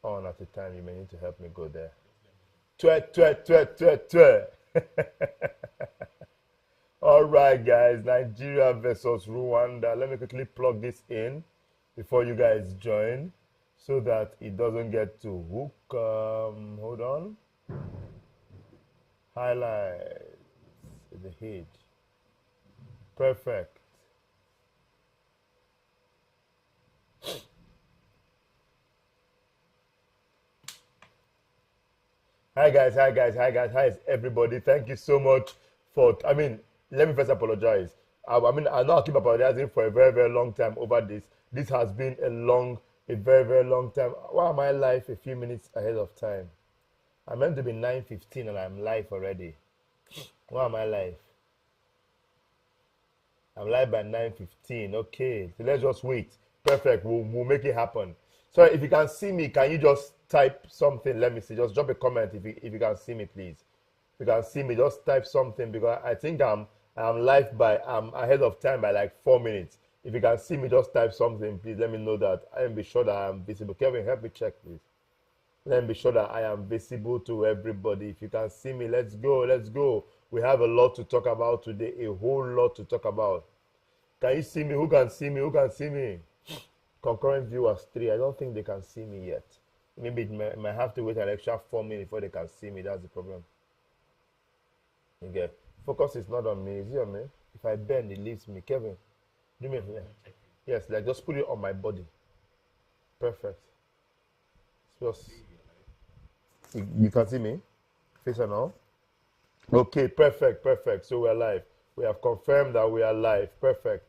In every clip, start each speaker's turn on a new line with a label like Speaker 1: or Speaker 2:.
Speaker 1: on at a time. You may need to help me go there. Twe. All right, guys. Nigeria versus Rwanda. Let me quickly plug this in before you guys join so that it doesn't get to hook. Hold on. Highlights. The head. Perfect. Hi guys, how is everybody? Thank you so much for, let me first apologize. I know I keep apologizing for a very, very long time over this. This has been a very, very long time. Why am I live a few minutes ahead of time? I'm meant to be 9:15 and I'm live already. Why am I live? I'm live by 9:15. Okay, so let's just wait. Perfect, we'll make it happen. So if you can see me, can you just type something? Let me see. Just drop a comment if you can see me, please. If you can see me, just type something because I think I'm live I'm ahead of time by like 4 minutes. If you can see me, just type something, please. Let me know that I am be sure that I am visible. Kevin, help me check, please. Let me be sure that I am visible to everybody. If you can see me, let's go. Let's go. We have a lot to talk about today. A whole lot to talk about. Can you see me? Who can see me? Who can see me? Concurrent viewers 3. I don't think they can see me yet. Maybe it might have to wait an extra 4 minutes before they can see me. That's the problem. Okay. Focus is not on me. Is it on me? If I bend, it leaves me. Kevin, do me a favor. Yes, like just put it on my body. Perfect. Just, you can see me? Face and all? Okay, perfect. So we're live. We have confirmed that we are live. Perfect.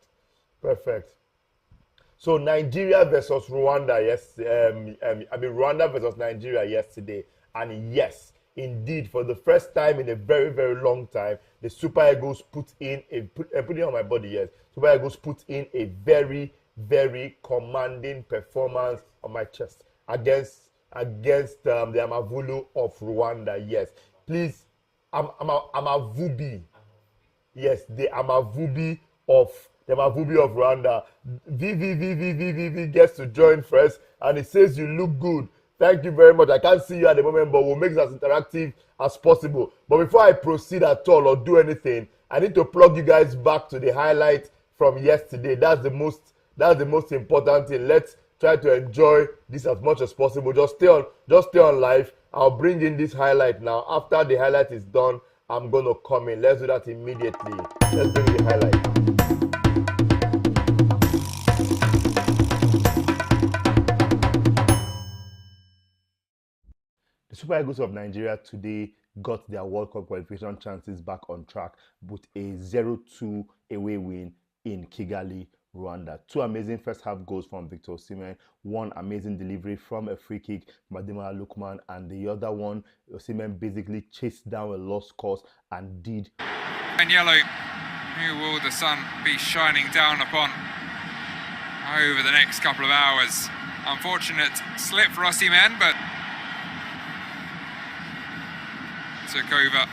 Speaker 1: So Nigeria versus Rwanda, yes. Rwanda versus Nigeria yesterday, and yes, indeed, for the first time in a very, very long time, the Super Eagles put it on my body. Yes, Super Eagles put in a very, very commanding performance on my chest against the Amavulu of Rwanda. Yes, please, Amavubi. Yes, the Amavubi of Rwanda. VV gets to join first, and it says you look good. Thank you very much. I can't see you at the moment, but we'll make this as interactive as possible. But before I proceed at all or do anything, I need to plug you guys back to the highlight from yesterday. That's the most important thing. Let's try to enjoy this as much as possible. Just stay on live. I'll bring in this highlight now. After the highlight is done, I'm gonna come in. Let's do that immediately. Let's bring the highlight. The Super Eagles of Nigeria today got their World Cup qualification chances back on track with a 0-2 away win in Kigali, Rwanda. 2 amazing first half goals from Victor Osimhen, 1 amazing delivery from a free kick, Madima Lukman, and the other one, Osimhen basically chased down a lost cause and did.
Speaker 2: And yellow, who will the sun be shining down upon over the next couple of hours? Unfortunate slip for Osimhen, but took over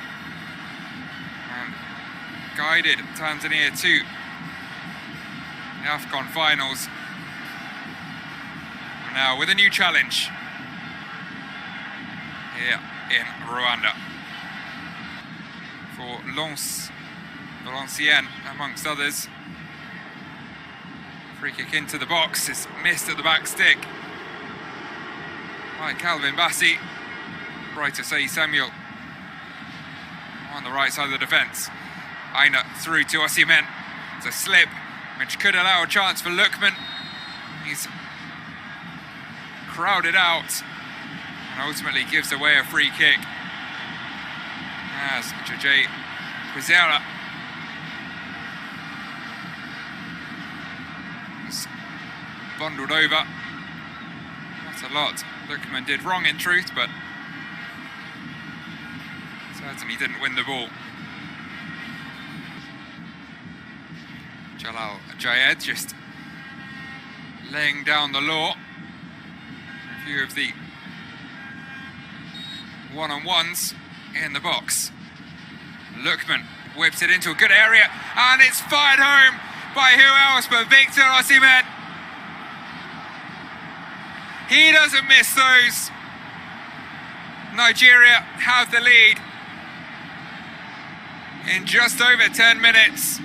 Speaker 2: and guided Tanzania to the AFCON finals. Now with a new challenge here in Rwanda for Valenciennes, amongst others. Free kick into the box is missed at the back stick by Calvin Bassey. Brighter say Samuel on the right side of the defence. Aina through to Osimhen. It's a slip which could allow a chance for Lukman. He's crowded out and ultimately gives away a free kick as Jose Quizera is bundled over. Not a lot Lukman did wrong in truth, but certainly didn't win the ball. Jalal Jayed just laying down the law. A few of the one-on-ones in the box. Lukman whips it into a good area, and it's fired home by who else but Victor Osimhen. He doesn't miss those. Nigeria have the lead in just over 10 minutes.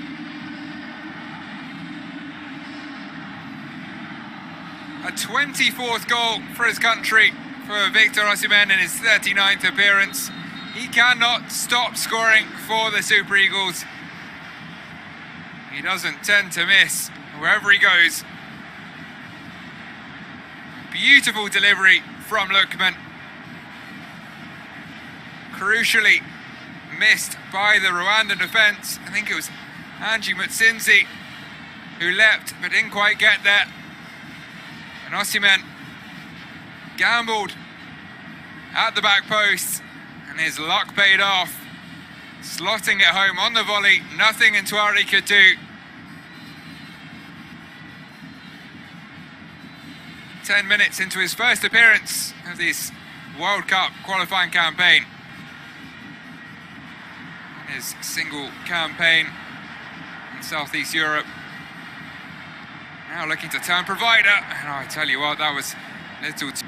Speaker 2: A 24th goal for his country, for Victor Osimhen in his 39th appearance. He cannot stop scoring for the Super Eagles. He doesn't tend to miss wherever he goes. Beautiful delivery from Lookman. Crucially missed by the Rwandan defence. I think it was Angie Mutsinzi who leapt but didn't quite get there. And Osimhen gambled at the back post and his luck paid off. Slotting it home on the volley, nothing Ntwari could do. 10 minutes into his first appearance of this World Cup qualifying campaign. His single campaign in Southeast Europe. Now looking to turn provider, and I tell you what, that was little too...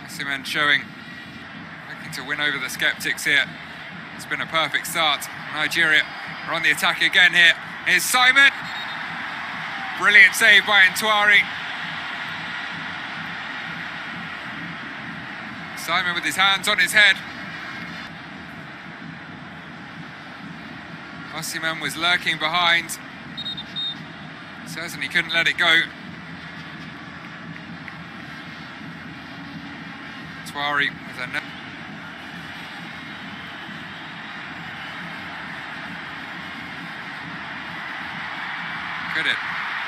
Speaker 2: Osimhen showing, looking to win over the sceptics here. It's been a perfect start. Nigeria are on the attack again here. Here's Simon. Brilliant save by Ntwari. Simon with his hands on his head. Osimhen was lurking behind. Certainly couldn't let it go. Ntwari with a... Could it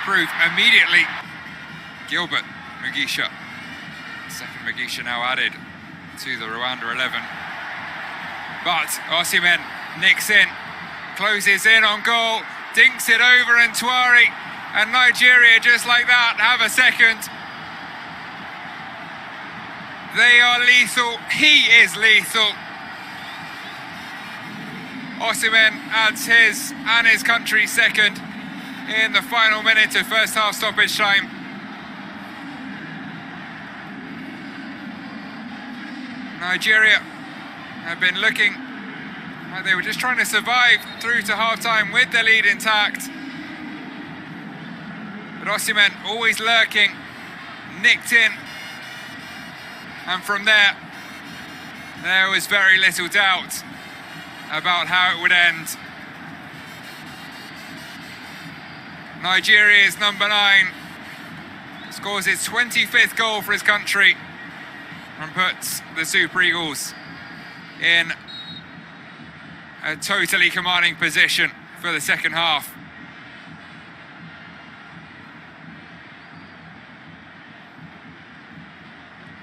Speaker 2: prove immediately? Gilbert Mugisha. Second Mugisha now added to the Rwanda 11. But Osimhen nicks in, closes in on goal, dinks it over Ntwari, and Nigeria, just like that, have a second. They are lethal. He is lethal. Osimhen adds his and his country's second in the final minute of first half stoppage time. Nigeria have been looking like they were just trying to survive through to half-time with their lead intact. But Osimhen always lurking, nicked in. And from there was very little doubt about how it would end. Nigeria's number 9 scores his 25th goal for his country and puts the Super Eagles in a totally commanding position for the second half.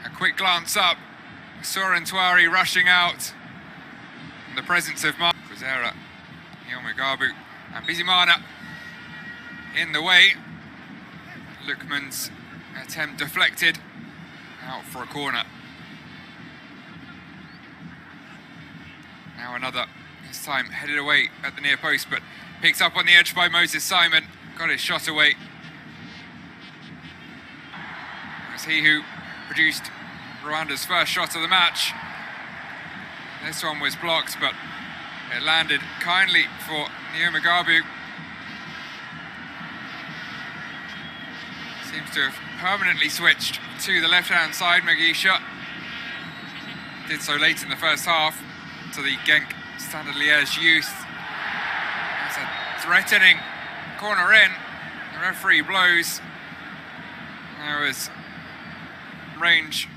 Speaker 2: A quick glance up, saw Ntwari rushing out in the presence of Mark Kwizera, Yomugabu and Bizimana in the way. Lookman's attempt deflected out for a corner. Now another, this time headed away at the near post, but picked up on the edge by Moses Simon, got his shot away. It was he who produced Rwanda's first shot of the match. This one was blocked, but it landed kindly for Yomugabu. Seems to have permanently switched to the left-hand side, Mugisha. Did so late in the first half to the Genk Standard Liège youth. That's a threatening corner in. The referee blows. There was range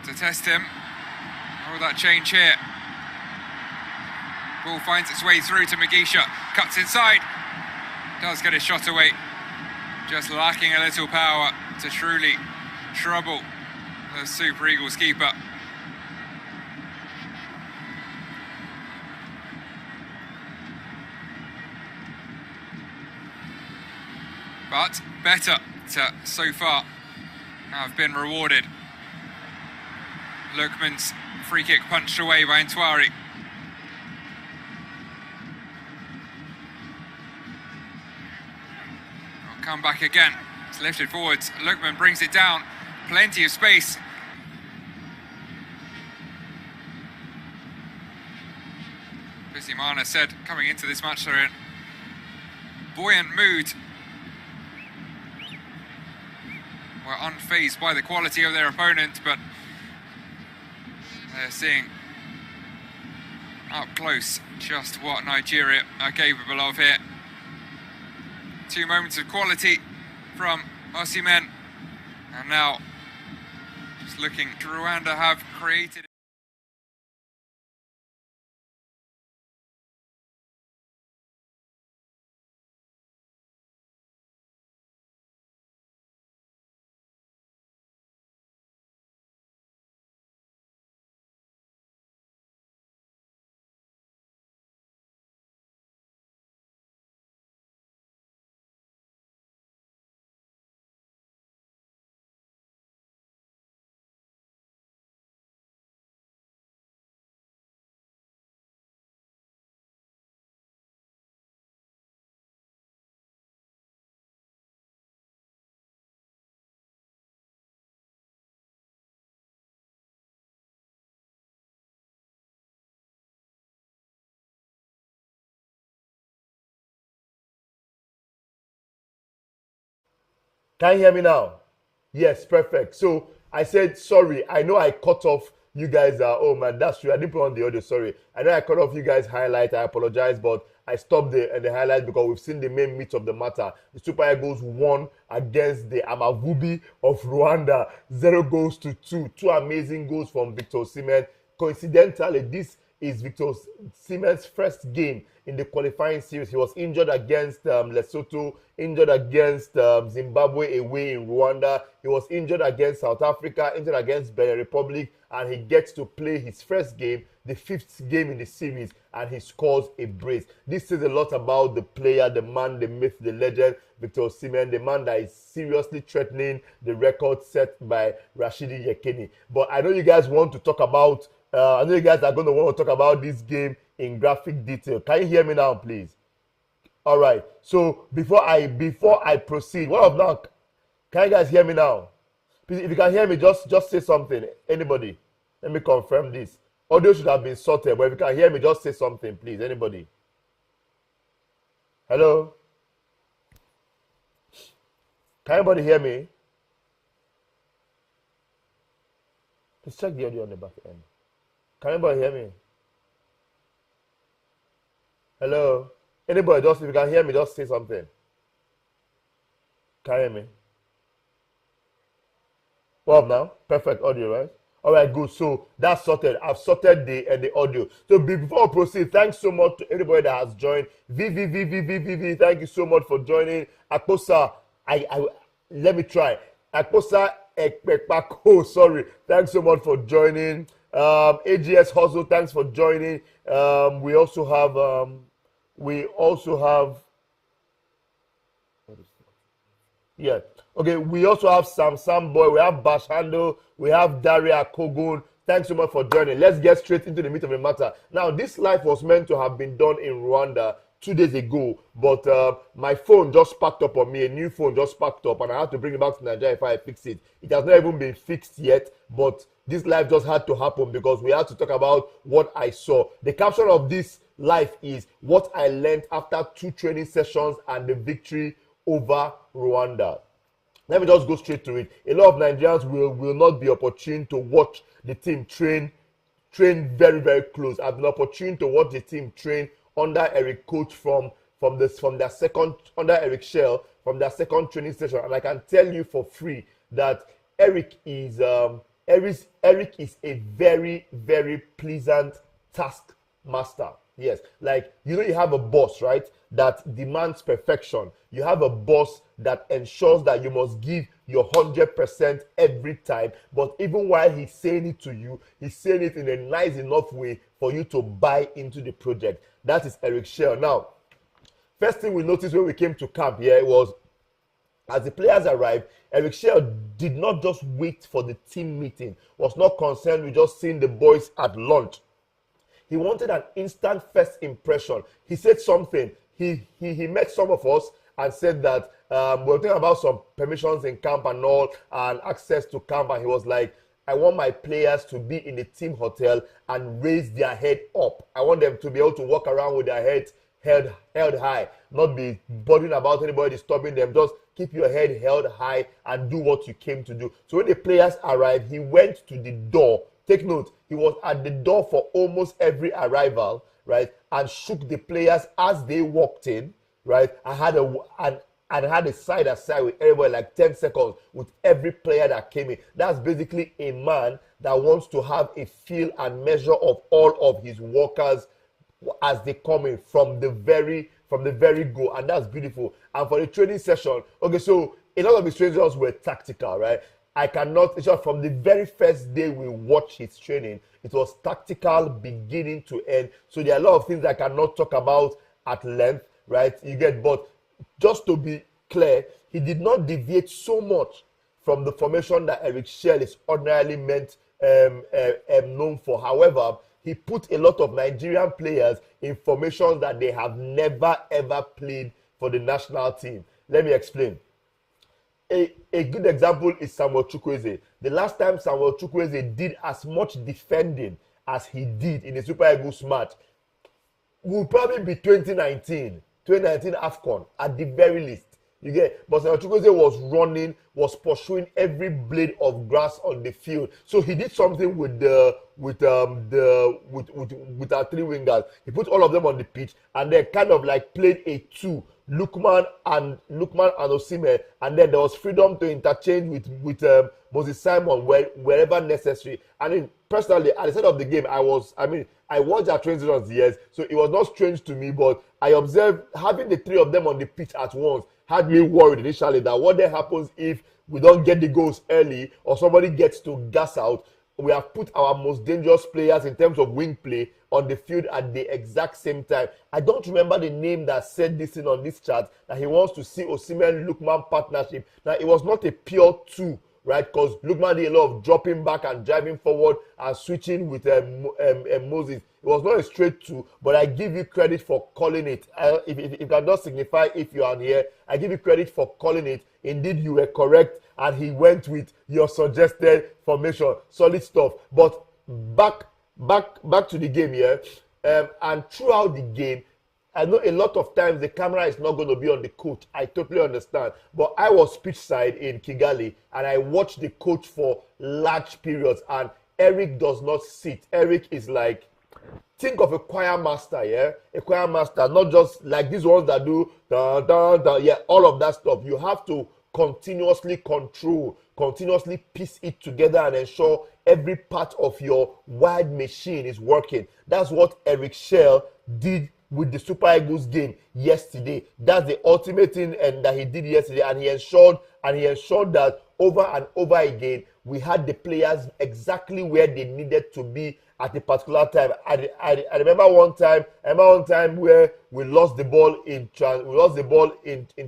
Speaker 2: to test him. How will that change here? Ball finds its way through to Mugisha. Cuts inside. Does get his shot away. Just lacking a little power to truly trouble the Super Eagles keeper. But better to, so far, have been rewarded. Lookman's free kick punched away by Ntwari. come back again. It's lifted forwards. Lookman brings it down. Plenty of space. Osimhen said coming into this match they're in buoyant mood. Were unfazed by the quality of their opponent, but they're seeing up close just what Nigeria are capable of here. 2 moments of quality from Osimhen, and now just looking, Rwanda have created.
Speaker 1: Can you hear me now? Yes, perfect. So I said sorry. I know I cut off you guys. Oh man, that's true. I didn't put on the audio. Sorry. I know I cut off you guys' highlight. I apologize, but I stopped the highlight because we've seen the main meat of the matter. The Super Eagles won against the Amavubi of Rwanda, 0-2. 2 amazing goals from Victor Osimhen. Coincidentally, this is Victor Osimhen's first game in the qualifying series. He was injured against Lesotho, injured against Zimbabwe away in Rwanda. He was injured against South Africa, injured against Benin Republic, and he gets to play his first game, the 5th game in the series, and he scores a brace. This says a lot about the player, the man, the myth, the legend, Victor Osimhen, the man that is seriously threatening the record set by Rashidi Yekini. But I know you guys want to talk about I know you guys are going to want to talk about this game in graphic detail. Can you hear me now, please? All right. So before I proceed, what of now? Can you guys hear me now? Please, if you can hear me, just say something. Anybody? Let me confirm this. Audio should have been sorted, but if you can hear me, just say something, please. Anybody? Hello? Can anybody hear me? Please check the audio on the back end. Can anybody hear me? Hello? Anybody, just if you can hear me, just say something. Can you hear me? Well, now, perfect audio, right? All right, good. So that's sorted. I've sorted the audio. So before we proceed, thanks so much to everybody that has joined. VVVVVVV, thank you so much for joining. Akposa, let me try. Akposa Ekpekpako, sorry. Thanks so much for joining. AGS Hustle, thanks for joining. We also have yeah. Okay, we also have Sam Boy, we have Bashando, we have Daria Kogun. Thanks so much for joining. Let's get straight into the meat of the matter. Now, this live was meant to have been done in Rwanda 2 days ago, but my phone just packed up on me. A new phone just packed up, and I had to bring it back to Nigeria if I fix it. It has not even been fixed yet, but this live just had to happen because we had to talk about what I saw. The caption of this live is what I learned after 2 training sessions and the victory over Rwanda. Let me just go straight to it. A lot of Nigerians will not be opportune to watch the team train very, very close. I've been opportune to watch the team train under Eric Coach from their second under Eric Shell from their second training session, and I can tell you for free that Eric is a very, very pleasant taskmaster. Yes, like, you know, you have a boss, right, that demands perfection. You have a boss that ensures that you must give your 100% every time. But even while he's saying it to you, he's saying it in a nice enough way for you to buy into the project. That is Eric Shell. Now, first thing we noticed when we came to camp here was, as the players arrived, Eric Shell did not just wait for the team meeting, was not concerned with just seeing the boys at lunch. He wanted an instant first impression. He said something. He met some of us and said that we were talking about some permissions in camp and all, and access to camp, and he was like, I want my players to be in the team hotel and raise their head up. I want them to be able to walk around with their heads held high, not be bothering about anybody disturbing them. Just keep your head held high and do what you came to do. So when the players arrived, he went to the door. Take note, he was at the door for almost every arrival, right? And shook the players as they walked in, right? I had a side aside with everybody, like 10 seconds with every player that came in. That's basically a man that wants to have a feel and measure of all of his workers as they come in from the very go, and that's beautiful. And for the training session, okay, so a lot of his trainings were tactical, right? I cannot, it's just from the very first day we watched his training, it was tactical beginning to end. So there are a lot of things I cannot talk about at length, right? You get, but just to be clear, he did not deviate so much from the formation that Eric Schell is ordinarily known for. However, he put a lot of Nigerian players in formations that they have never ever played for the national team. Let me explain. A good example is Samuel Chukwueze. The last time Samuel Chukwueze did as much defending as he did in the Super Eagles match will probably be 2019 AFCON at the very least. You get, but Samuel Chukwueze was running, was pursuing every blade of grass on the field. So he did something with our three wingers. He put all of them on the pitch and then kind of like played a two, Lookman and Osimhen, and then there was freedom to interchange with Moses Simon wherever necessary. And then personally, at the start of the game, I watched our training sessions, yes, so it was not strange to me, but I observed having the three of them on the pitch at once had me worried initially that what then happens if we don't get the goals early or somebody gets to gas out. We have put our most dangerous players in terms of wing play on the field at the exact same time. I don't remember the name that said this thing on this chart, that he wants to see Osimhen-Lookman partnership. Now, it was not a pure two, right? Because Lookman did a lot of dropping back and driving forward and switching with Moses. It was not a straight two, but I give you credit for calling it. If it does not signify if you are here, I give you credit for calling it. Indeed, you were correct, and he went with your suggested formation. Solid stuff. But back to the game here, and throughout the game, I know a lot of times the camera is not going to be on the coach. I totally understand. But I was pitchside in Kigali, and I watched the coach for large periods, and Eric does not sit. Eric is like, think of a choir master, yeah? A choir master, not just like these ones that do, yeah, all of that stuff. You have to continuously control, continuously piece it together and ensure every part of your wide machine is working. That's what Eric Schell did with the Super Eagles game yesterday. That's the ultimate thing and that he did yesterday, and he ensured that over and over again we had the players exactly where they needed to be at a particular time. I remember one time where we lost the ball in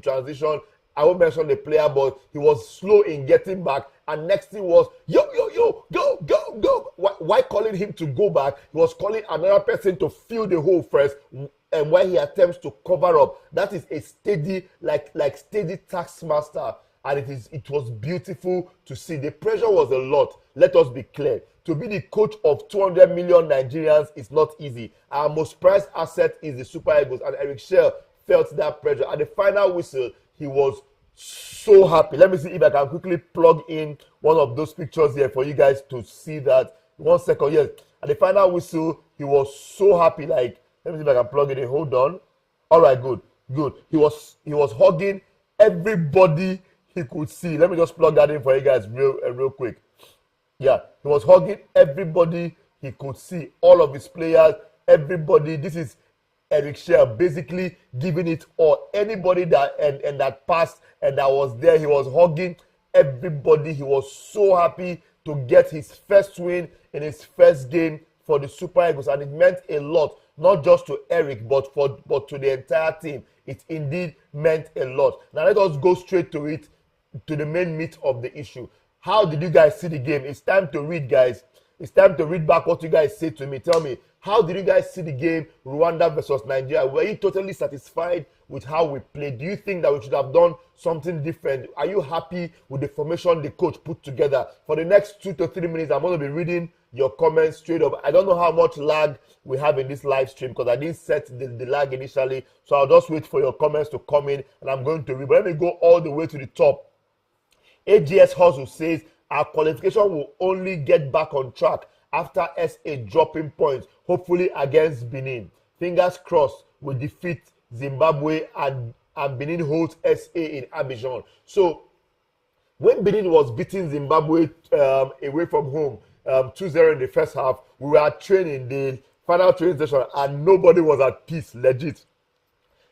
Speaker 1: transition. I won't mention the player, but he was slow in getting back. And next thing was, yo, go. Why calling him to go back? He was calling another person to fill the hole first, and while he attempts to cover up. That is a steady, like steady taskmaster. And it was beautiful to see. The pressure was a lot. Let us be clear. To be the coach of 200 million Nigerians is not easy. Our most prized asset is the Super Eagles, and Eric Schell felt that pressure. At the final whistle, he was so happy. Let me see if I can quickly plug in one of those pictures here for you guys to see that. 1 second, yes. At the final whistle, he was so happy. Like, let me see if I can plug it in. Hold on. All right, good. He was hugging everybody he could see. Let me just plug that in for you guys real quick. Yeah, he was hugging everybody he could see, all of his players, everybody. This is Eric Schell basically giving it all. Anybody that passed and that was there, he was hugging everybody. He was so happy to get his first win in his first game for the Super Eagles, and it meant a lot, not just to Eric, but to the entire team. It indeed meant a lot. Now let us go straight to it, to the main meat of the issue. How did you guys see the game? It's time to read, guys. It's time to read back what you guys say to me. Tell me, how did you guys see the game, Rwanda versus Nigeria? Were you totally satisfied with how we played? Do you think that we should have done something different? Are you happy with the formation the coach put together? For the next 2 to 3 minutes, I'm going to be reading your comments straight up. I don't know how much lag we have in this live stream because I didn't set the lag initially. So I'll just wait for your comments to come in and I'm going to read. But let me go all the way to the top. AGS Hustle says, our qualification will only get back on track after SA dropping points, hopefully against Benin. Fingers crossed we defeat Zimbabwe and Benin holds SA in Abidjan. So when Benin was beating Zimbabwe away from home 2-0 in the first half, we were training the final training session and nobody was at peace, legit.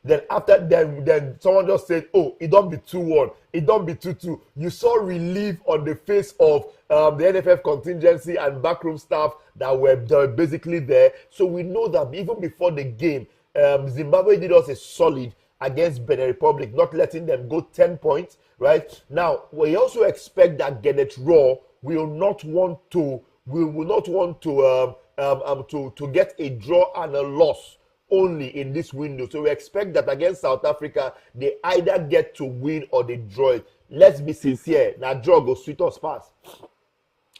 Speaker 1: Then after then someone just said, oh, it don't be 2-1, it don't be 2-2. You saw relief on the face of the NFF contingency and backroom staff that were basically there. So we know that even before the game, Zimbabwe did us a solid against Benin Republic, not letting them go 10 points, right? Now, we also expect that Genet Raw will not want to get a draw and a loss only in this window. So we expect that against South Africa, they either get to win or they draw it. Let's be sincere. Now, draw go sweet us fast.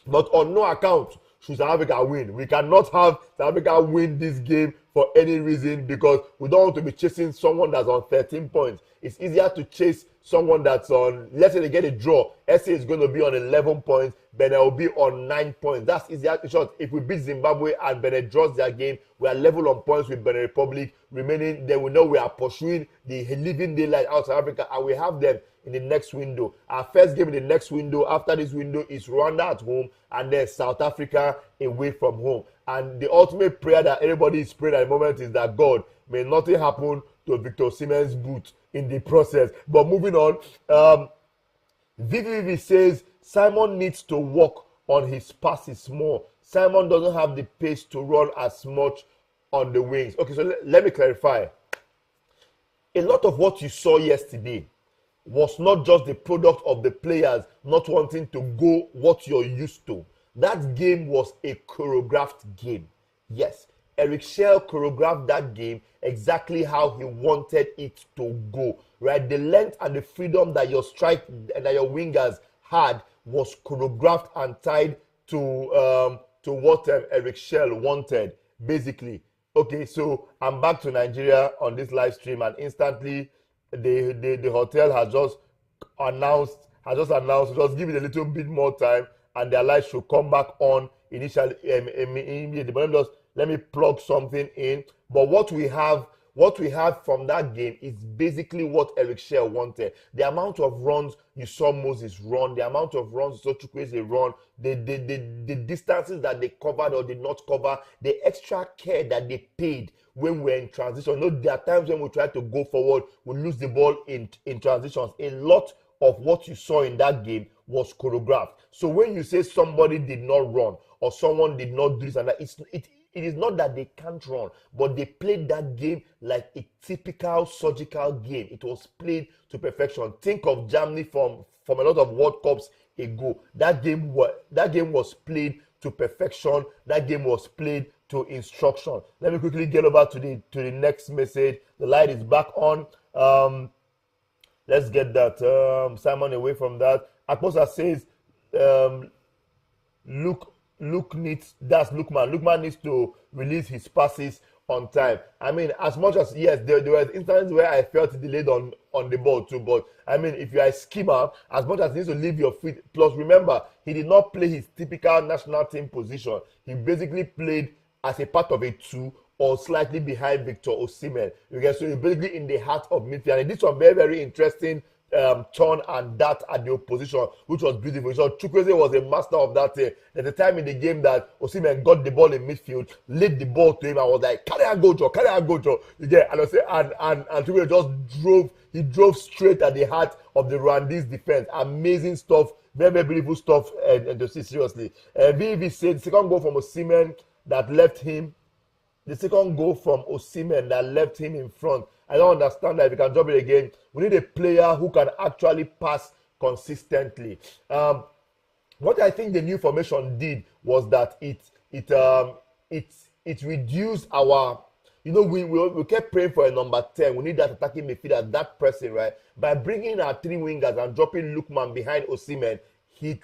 Speaker 1: But on no account should South Africa win. We cannot have South Africa win this game for any reason because we don't want to be chasing someone that's on 13 points. It's easier to chase someone that's on, let's say they get a draw. SA is going to be on 11 points, Benin will be on 9 points. That's easier. In short, if we beat Zimbabwe and Benin draws their game, we are level on points with Benin Republic remaining. Then we know we are pursuing the living daylight out of South Africa and we have them in the next window. Our first game in the next window after this window is Rwanda at home and then South Africa away from home. And the ultimate prayer that everybody is praying at the moment is that God, may nothing happen to Victor Osimhen's boot in the process. But moving on, VVV says Simon needs to work on his passes more. Simon doesn't have the pace to run as much on the wings. Okay, so let me clarify. A lot of what you saw yesterday was not just the product of the players not wanting to go what you're used to. That game was a choreographed game. Yes, Eric Schell choreographed that game exactly how he wanted it to go. Right, the length and the freedom that your strike and that your wingers had was choreographed and tied to what Eric Schell wanted, basically. Okay, so I'm back to Nigeria on this live stream, and instantly the hotel has just announced, just give it a little bit more time, and their lights should come back on initially immediately. But let me plug something in. But what we have from that game is basically what Eric Schell wanted. The amount of runs you saw Moses run, the amount of runs you saw Chukwueze run, the distances that they covered or did not cover, the extra care that they paid when we're in transition. You know, there are times when we try to go forward, we lose the ball in transitions. A lot of what you saw in that game was choreographed. So when you say somebody did not run or someone did not do this and that, it is not that they can't run, but they played that game like a typical surgical game. It was played to perfection. Think of Germany from a lot of World Cups ago. That game was played to perfection. That game was played to instruction. Let me quickly get over to the next message. The light is back on. Let's get that Simon away from that. Akposa says, Luke needs, that's Lukman. Lukman needs to release his passes on time. I mean, as much as, yes, there were instances where I felt delayed on the ball too, but I mean, if you are a skimmer, as much as he needs to leave your feet, plus remember, he did not play his typical national team position. He basically played as a part of a 2 or slightly behind Victor Osimhen. So he's basically in the heart of midfield. And he did some very, very interesting turn and that at the opposition, which was beautiful. So Chukwueze was a master of that. At the time in the game that Osimhen got the ball in midfield, laid the ball to him, and was like, carry and go, Joe, carry and go, Joe. Yeah, and I say, and Chukwueze just drove straight at the heart of the Rwandese defense. Amazing stuff, very, very beautiful stuff, and to see seriously. VV said the second goal from Osimhen that left him. The second goal from Osimhen that left him in front. I don't understand that. If you can drop it again, we need a player who can actually pass consistently. What I think the new formation did was that it reduced our you know, we kept praying for a number 10. We need that attacking midfielder, that person, right? By bringing our 3 wingers and dropping Lookman behind Osimhen, he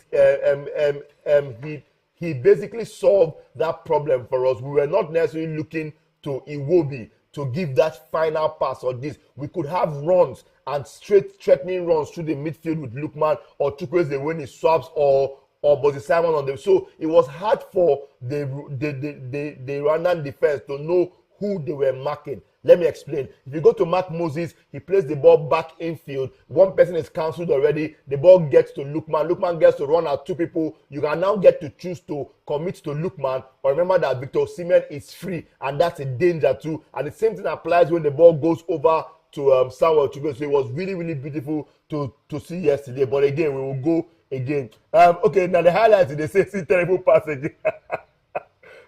Speaker 1: basically solved that problem for us. We were not necessarily looking to Iwobi to give that final pass or this. We could have runs and straight threatening runs through the midfield with Lookman or Chukwueze when he swaps or Bozi Simon on them. So it was hard for the Rwandan defense to know who they were marking. Let me explain. If you go to Mark Moses, he plays the ball back infield. One person is cancelled already. The ball gets to Lookman. Lookman gets to run out 2 people. You can now get to choose to commit to Lookman. But remember that Victor Osimhen is free, and that's a danger too. And the same thing applies when the ball goes over to Samuel Chukwueze. So it was really, really beautiful to see yesterday. But again, we will go again. Okay, now the highlights, they say terrible pass again.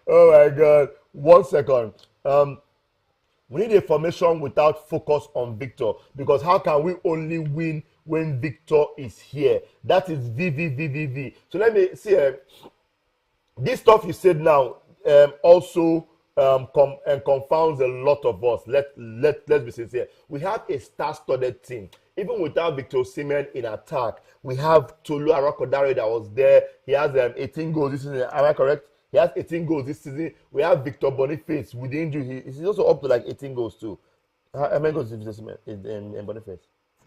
Speaker 1: Oh my God. 1 second. We need a formation without focus on Victor, because how can we only win when Victor is here? That is VVVVV. So let me see. This stuff you said now also confounds a lot of us. Let's be sincere. We have a star-studded team. Even without Victor Osimhen in attack, we have Tolu Arakodare that was there. He has 18 goals this season. Am I correct? He has 18 goals this season. We have Victor Boniface with the injury. He's also up to like 18 goals too. How many goals did Victor in Boniface?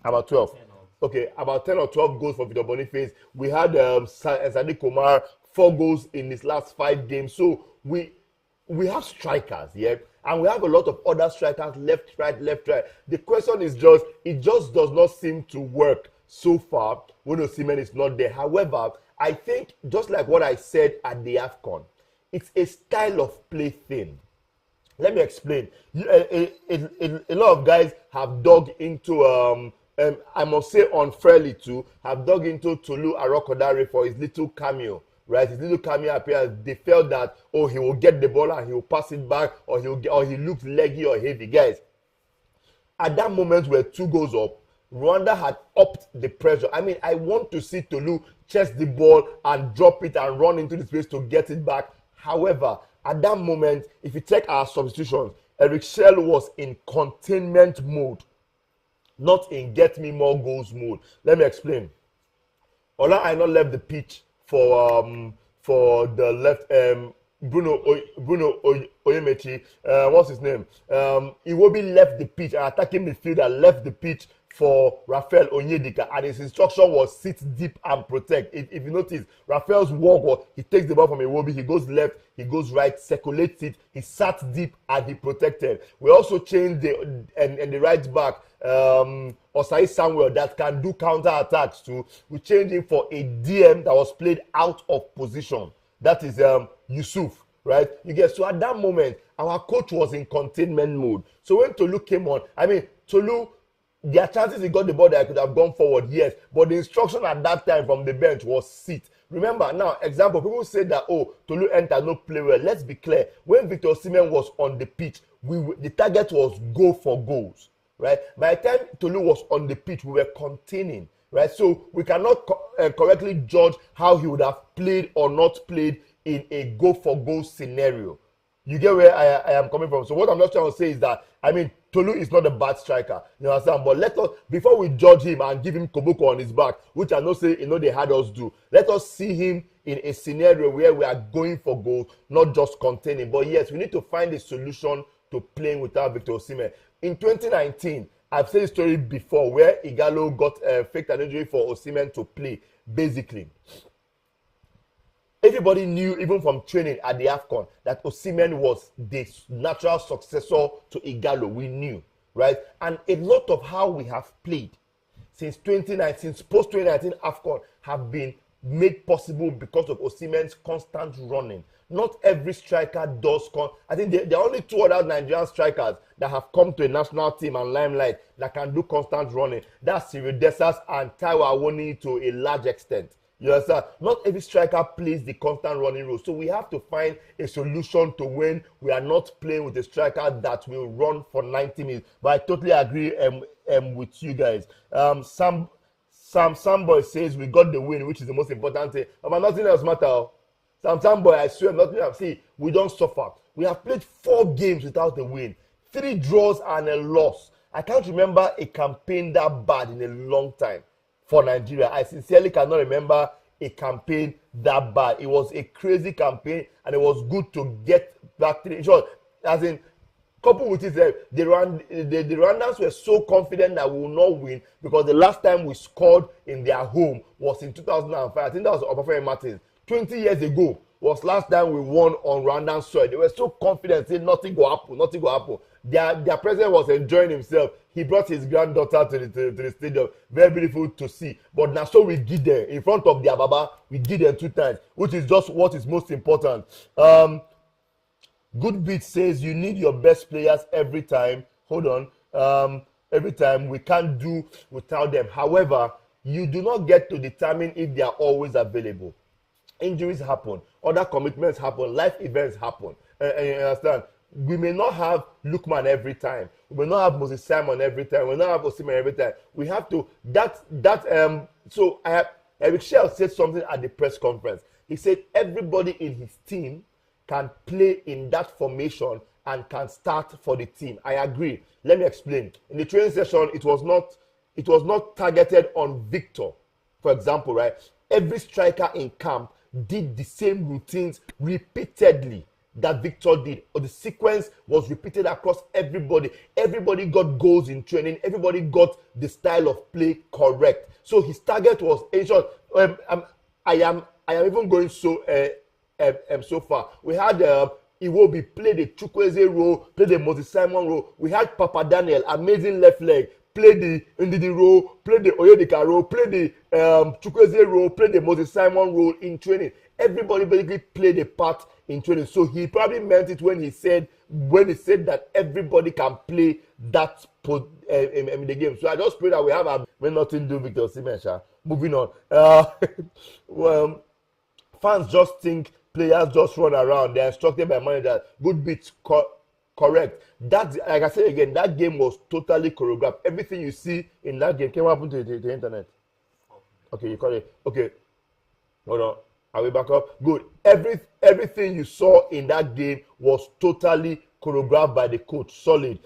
Speaker 1: About 12. Okay, about 10 or 12 goals for Victor Boniface. We had Sadiq Omar, 4 goals in his last 5 games. So we have strikers, yeah? And we have a lot of other strikers, left, right. The question is it just does not seem to work so far when Osimhen is not there. However, I think just like what I said at the AFCON, it's a style of play thing. Let me explain. A lot of guys have dug into, I must say unfairly too, have dug into Tolu Arakodare for his little cameo, right? His little cameo appearance. They felt that, oh, he will get the ball and he will pass it back, or he looks leggy or heavy. Guys, at that moment we're 2 goals up, Rwanda had upped the pressure. I mean, I want to see Tolu chest the ball and drop it and run into the space to get it back. However, at that moment, if you check our substitutions, Eric Shell was in containment mode, not in get me more goals mode. Let me explain. Ola Aina left the pitch for the left Bruno Oyemechi. What's his name? Iwobi left the pitch. An attacking midfielder left the pitch for Raphael Onyedika, and his instruction was sit deep and protect. If you notice, Raphael's walk was he takes the ball from Iwobi, he goes left, he goes right, circulates it, he sat deep and he protected. We also changed the right back, Osai Samuel, that can do counter attacks too. We changed him for a DM that was played out of position. That is Yusuf, right? You get, so at that moment, our coach was in containment mode. So when Tolu came on, I mean, Tolu, there are chances he got the ball that I could have gone forward, yes. But the instruction at that time from the bench was sit. Remember, now, example, people say that, oh, Tolu entered, no play well. Let's be clear. When Victor Osimhen was on the pitch, the target was go for goals, right? By the time Tolu was on the pitch, we were containing, right? So we cannot correctly judge how he would have played or not played in a go for goal scenario. You get where I am coming from. So what I'm just trying to say is that, I mean, Tolu is not a bad striker, you understand? But let us, before we judge him and give him Koboko on his back, which I know say, they had us do, let us see him in a scenario where we are going for goals, not just containing. But yes, we need to find a solution to playing without Victor Osimhen. In 2019, I've said a story before where Igalo got faked an injury for Osimhen to play, basically. Everybody knew, even from training at the AFCON, that Osimhen was the natural successor to Igalo. We knew, right? And a lot of how we have played since 2019, post-2019 AFCON, have been made possible because of Osimhen's constant running. Not every striker does. I think there are only 2 other Nigerian strikers that have come to a national team and limelight that can do constant running. That's Cyril Dessers and Taiwo Awoniyi to a large extent. You understand? Not every striker plays the constant running role. So we have to find a solution to when we are not playing with a striker that will run for 90 minutes. But I totally agree with you guys. Sam Boy says we got the win, which is the most important thing. But nothing else matters. Sam Boy, I swear, nothing else. See, we don't suffer. We have played 4 games without a win. 3 draws and a loss. I can't remember a campaign that bad in a long time for Nigeria. I sincerely cannot remember a campaign that bad. It was a crazy campaign, and it was good to get back 3. Sure, as in, coupled with it, the Rwandans were so confident that we will not win because the last time we scored in their home was in 2005. I think that was Osimhen Martins. 20 years ago was last time we won on Rwandan soil. They were so confident, saying nothing will happen, nothing will happen. Their president was enjoying himself. He brought his granddaughter to the stadium. Very beautiful to see. But now, so we did them in front of their Baba. We did them 2 times, which is just what is most important. Good Beat says you need your best players every time. Hold on. Every time. We can't do without them. However, you do not get to determine if they are always available. Injuries happen. Other commitments happen. Life events happen. And you understand? We may not have Lookman every time. We may not have Moses Simon every time. We may not have Osimhen every time. We have to. So Eric Shell said something at the press conference. He said everybody in his team can play in that formation and can start for the team. I agree. Let me explain. In the training session, it was not targeted on Victor, for example, right? Every striker in camp did the same routines repeatedly that Victor did. Or the sequence was repeated across everybody. Everybody got goals in training. Everybody got the style of play correct. So his target was, in short, I am even going so far. We had Iwobi play the Chukwueze role, play the Moses Simon role. We had Papa Daniel, amazing left leg, play the Ndidi role, play the Oyedika role, play the Chukwueze role, play the Moses Simon role in training. Everybody basically played a part in training. So he probably meant it when he said that everybody can play that in the game. So I just pray that we have nothing to do with Victor Osimhen. Moving on. Well, fans just think players just run around. They're instructed by managers. Good Beats correct. That, like I said again, that game was totally choreographed. Everything you see in that game came up to the internet. Okay, you call it. Okay, hold on. Are we back up? Good. Everything you saw in that game was totally choreographed by the coach. Solid.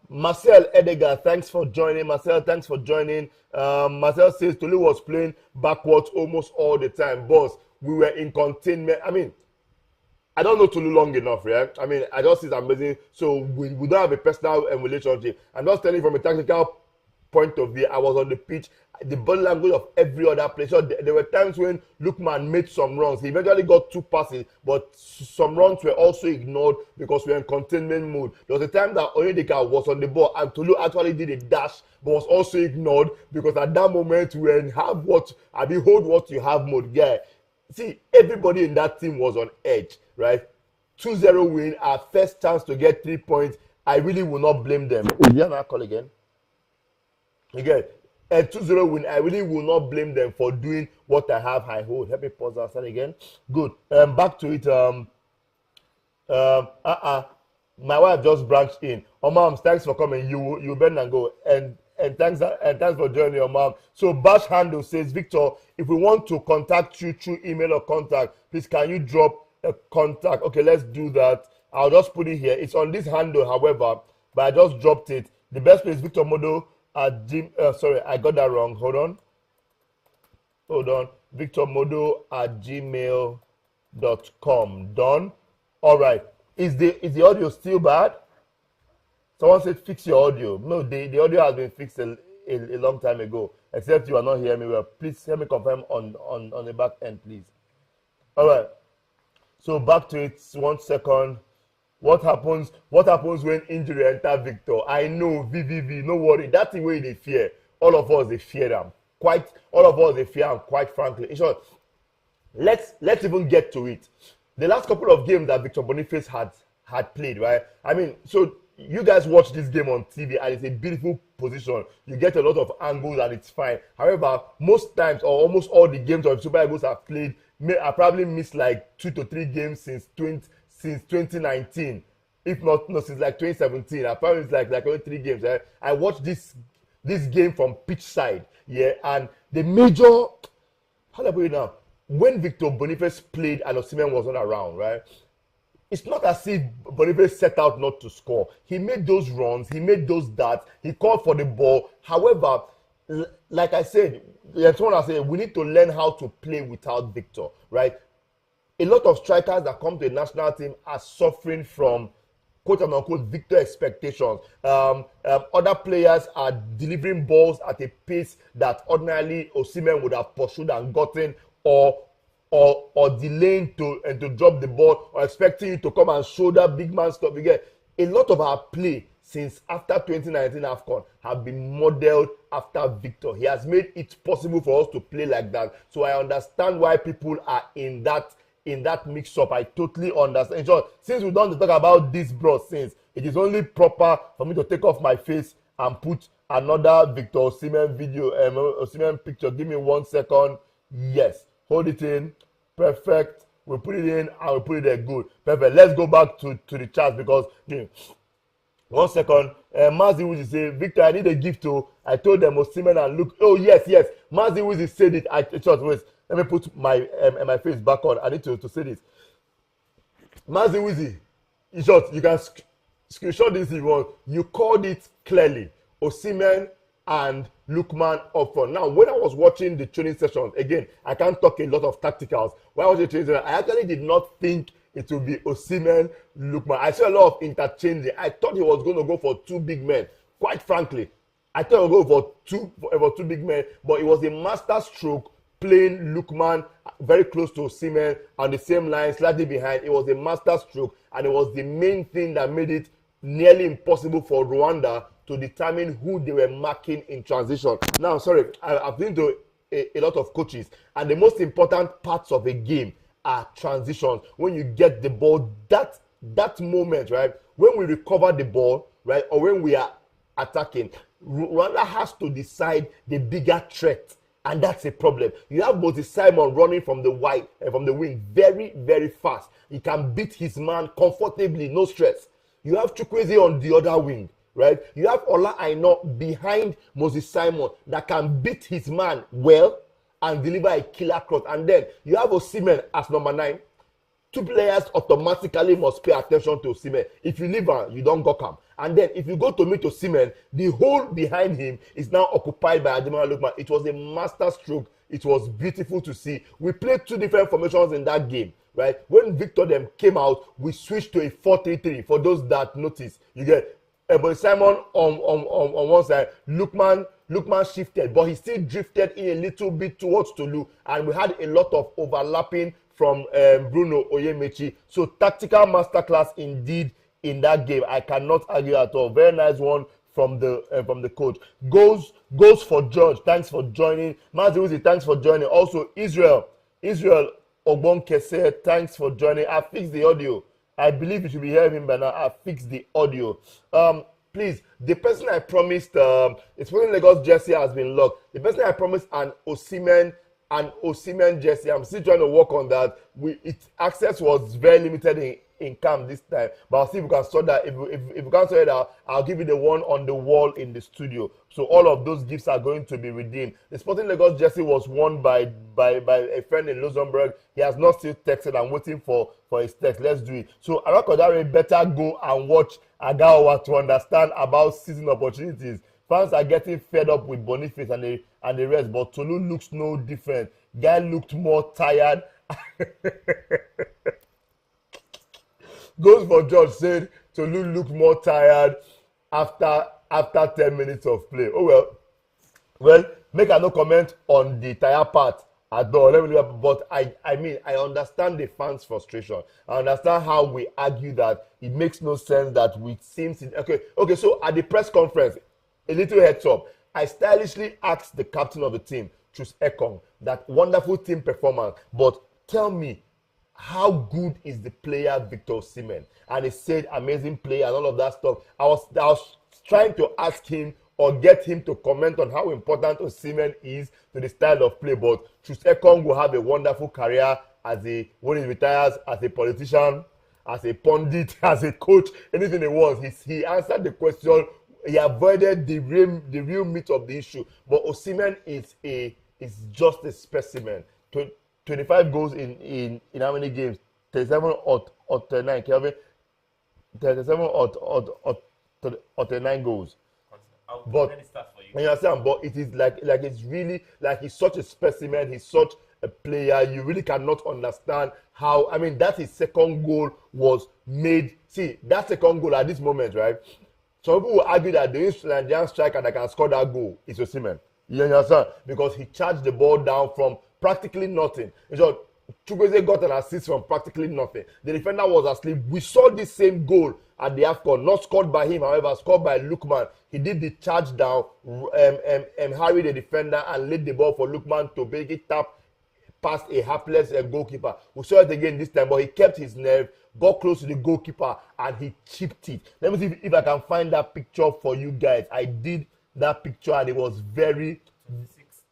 Speaker 1: Marcel Edgar, thanks for joining. Marcel, thanks for joining. Marcel says Tolu was playing backwards almost all the time. Boss, we were in containment. I mean, I don't know Tolu long enough, right? I mean, I just see it's amazing. So we don't have a personal relationship. I'm just telling you from a tactical point of view. I was on the pitch. The body language of every other player. So there were times when Lookman made some runs. He eventually got 2 passes, but some runs were also ignored because we were in containment mode. There was a time that Oyedika was on the ball and Tolu actually did a dash, but was also ignored because at that moment we were in hold what you have mode. Yeah. See, everybody in that team was on edge, right? 2-0 win, our first chance to get 3 points. I really will not blame them. Is there another call again? Again, a 2-0 win, I really will not blame them for doing what I have high hold. Let me pause that start again. Good. Back to it. My wife just branched in. Oh, mom, thanks for coming. You bend and go. And thanks for joining your mom. So Bash Handle says, Victor, if we want to contact you through email or contact, please can you drop a contact? Okay, let's do that. I'll just put it here. It's on this handle, however, but I just dropped it. The best place is Victor Modo at sorry, I got that wrong. Hold on. Victor Modo at gmail.com. Done. All right. Is the audio still bad? Someone said fix your audio. No, the audio has been fixed a long time ago. Except you are not hearing me well. Please help me confirm on the back end, please. All right. So back to it. 1 second. What happens when injury enter Victor? I know, VVV, no worry. That's the way they fear. All of us, they fear them. All of us, they fear them, quite frankly. In short, let's even get to it. The last couple of games that Victor Boniface had played, right? I mean, so you guys watch this game on TV and it's a beautiful position. You get a lot of angles and it's fine. However, most times or almost all the games of Super Eagles I've played, I probably missed like 2 to 3 games since 2019, if not since like 2017. I probably it's like only 3 games. Right? I watched this game from pitch side, yeah, and the major, how do I put it now? When Victor Boniface played and Osimhen wasn't around, right? it's not as if Boniface set out not to score. He made those runs, he made those darts, he called for the ball. However, like I said, we need to learn how to play without Victor, right? A lot of strikers that come to the national team are suffering from quote unquote Victor expectations. Other players are delivering balls at a pace that ordinarily Osimhen would have pursued and gotten, or delaying to drop the ball, or expecting you to come and shoulder big man stuff. Again, a lot of our play since after 2019 AFCON have been modeled after Victor. He has made it possible for us to play like that. So I understand why people are in that mix-up. I totally understand. In short, since we don't talk about this, bro, since it is only proper for me to take off my face and put another Victor Osimhen video, Osimhen picture. Give me 1 second. Yes. Hold it in. Perfect. We put it in and we put it there. Good. Perfect. Let's go back to the chat because 1 second. Mazi Wizi say, Victor, I need a gift too. I told them Osimhen and look. Oh yes. Mazi Wizi said it. Wait. Let me put my face back on. I need to say this. Mazi Wizi. In short, you can screenshot this if you want. You called it clearly. Osimhen and Lookman up front. Now, when I was watching the training sessions, again, I can't talk a lot of tacticals. When I was watching the training sessions, I actually did not think it would be Osimhen, Lookman. I saw a lot of interchanging. I thought he was going to go for two big men. Quite frankly, I thought he would go for two big men, but it was a master stroke playing Lookman very close to Osimhen on the same line, slightly behind. It was a master stroke, and it was the main thing that made it nearly impossible for Rwanda to determine who they were marking in transition. Now, sorry, I've been to a lot of coaches, and the most important parts of a game are transitions. When you get the ball, that moment, right, when we recover the ball, right, or when we are attacking, Rwanda has to decide the bigger threat, and that's a problem. You have Osimhen running from the wing very, very fast. He can beat his man comfortably, no stress. You have Chukwueze on the other wing, right? You have Ola Aina behind Osimhen that can beat his man well and deliver a killer cross. And then you have Osimhen as number 9. Two players automatically must pay attention to Osimhen. If you leave him, you don't go him. And then if you go to meet Osimhen, the hole behind him is now occupied by Ademola Lookman. It was a master stroke. It was beautiful to see. We played two different formations in that game, right? When Victor them came out, we switched to a 4-3-3. For those that notice, you get Osimhen on one side, Lookman shifted, but he still drifted in a little bit towards Tolu, and we had a lot of overlapping from Bruno Oyemechi. So tactical masterclass indeed in that game. I cannot argue at all. Very nice one from the coach. Goes for George. Thanks for joining. Maziuzi, thanks for joining. Also Israel Ogbonkese, thanks for joining. I fixed the audio. I believe you should be hearing him by now. I fixed the audio. Please, the person I promised, it's when Lagos jersey has been locked. The person I promised an Osimhen jersey. I'm still trying to work on that. Access was very limited in camp this time, but I'll see if we can sort that. If we can't sort it out, I'll give you the one on the wall in the studio. So all of those gifts are going to be redeemed. The Sporting Lagos jersey was won by a friend in Luxembourg. He has not still texted. I'm waiting for his text. Let's do it. So Arakodare better go and watch Agawa to understand about season opportunities. Fans are getting fed up with Boniface and the rest, but Tolu looks no different. Guy looked more tired. Goes for George said Tolu looked more tired after 10 minutes of play. Oh well, make a no comment on the tired part at all. But I mean, I understand the fans' frustration. I understand how we argue that it makes no sense that we seem okay. So at the press conference, a little heads up, I stylishly asked the captain of the team, Chus Ekong, that wonderful team performance, but tell me, how good is the player Victor Osimhen? And he said amazing player and all of that stuff. I was trying to ask him or get him to comment on how important Osimhen is to the style of play, but Chus Ekong will have a wonderful career when he retires, as a politician, as a pundit, as a coach, anything he wants. He answered the question. He avoided the real meat of the issue. But Osimhen is just a specimen. 25 goals in how many games? 37 or 39, Kelvin. 37 or 39 goals. But you understand, but it is like it's really like he's such a specimen, he's such a player. You really cannot understand how. I mean, that his second goal was made. See, that second goal at this moment, right? Some people will argue that the Nigerian striker that can score that goal is Osimhen. You understand? Because he charged the ball down from practically nothing. So Chukwueze got an assist from practically nothing. The defender was asleep. We saw this same goal at the AFCON, not scored by him, however, scored by Lookman. He did the charge down, harried the defender and laid the ball for Lookman to make it tap past a hapless goalkeeper. We saw it again this time, but he kept his nerve, got close to the goalkeeper, and he chipped it. Let me see if I can find that picture for you guys. I did that picture, and it was very...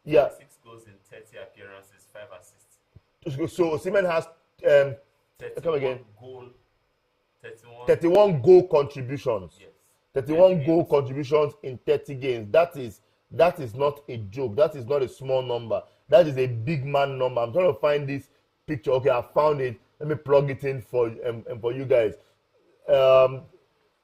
Speaker 3: 26 goals in 30 appearances, 5 assists.
Speaker 1: So Osimhen has
Speaker 3: 31
Speaker 1: goal contributions.
Speaker 3: Yes.
Speaker 1: 31 goal contributions in 30 games. That is not a joke. That is not a small number. That is a big man number. I'm trying to find this picture. Okay, I found it. Let me plug it in for you guys.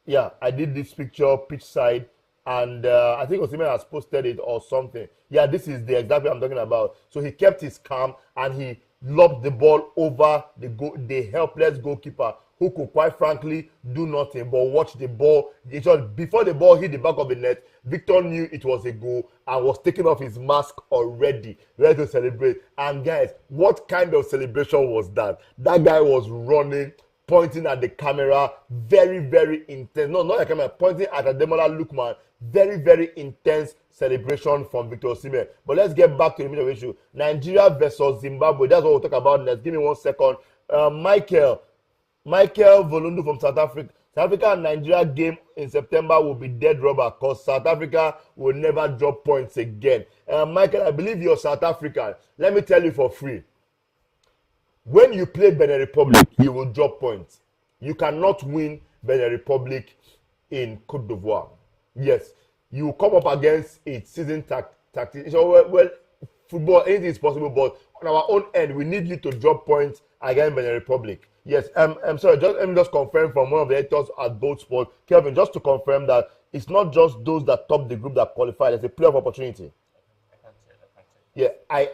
Speaker 1: Yeah, I did this picture pitch side, and I think Osimhen has posted it or something. Yeah, this is the exactly I'm talking about. So he kept his calm and he lobbed the ball over the helpless goalkeeper, who could quite frankly do nothing but watch the ball. Before the ball hit the back of the net, Victor knew it was a goal and was taking off his mask already, ready to celebrate. And guys, what kind of celebration was that? That guy was running, pointing at the camera, very, very intense. No, not the camera, pointing at Ademola Lookman. Very, very intense celebration from Victor Osimhen. But let's get back to the middle issue. Nigeria versus Zimbabwe. That's what we'll talk about next. Give me 1 second. Michael Volundu from South Africa. South Africa and Nigeria game in September will be dead rubber because South Africa will never drop points again. Michael, I believe you're South African. Let me tell you for free. When you play Benin Republic, you will drop points. You cannot win Benin Republic in Côte d'Ivoire. Yes, you come up against a season tactic. So, well, football, anything is possible, but on our own end, we need you to drop points against Benin Republic. Yes, I'm sorry, let me just confirm from one of the editors at Bold Sport, Kelvin, just to confirm that it's not just those that top the group that qualify. There's a playoff opportunity. Yeah, I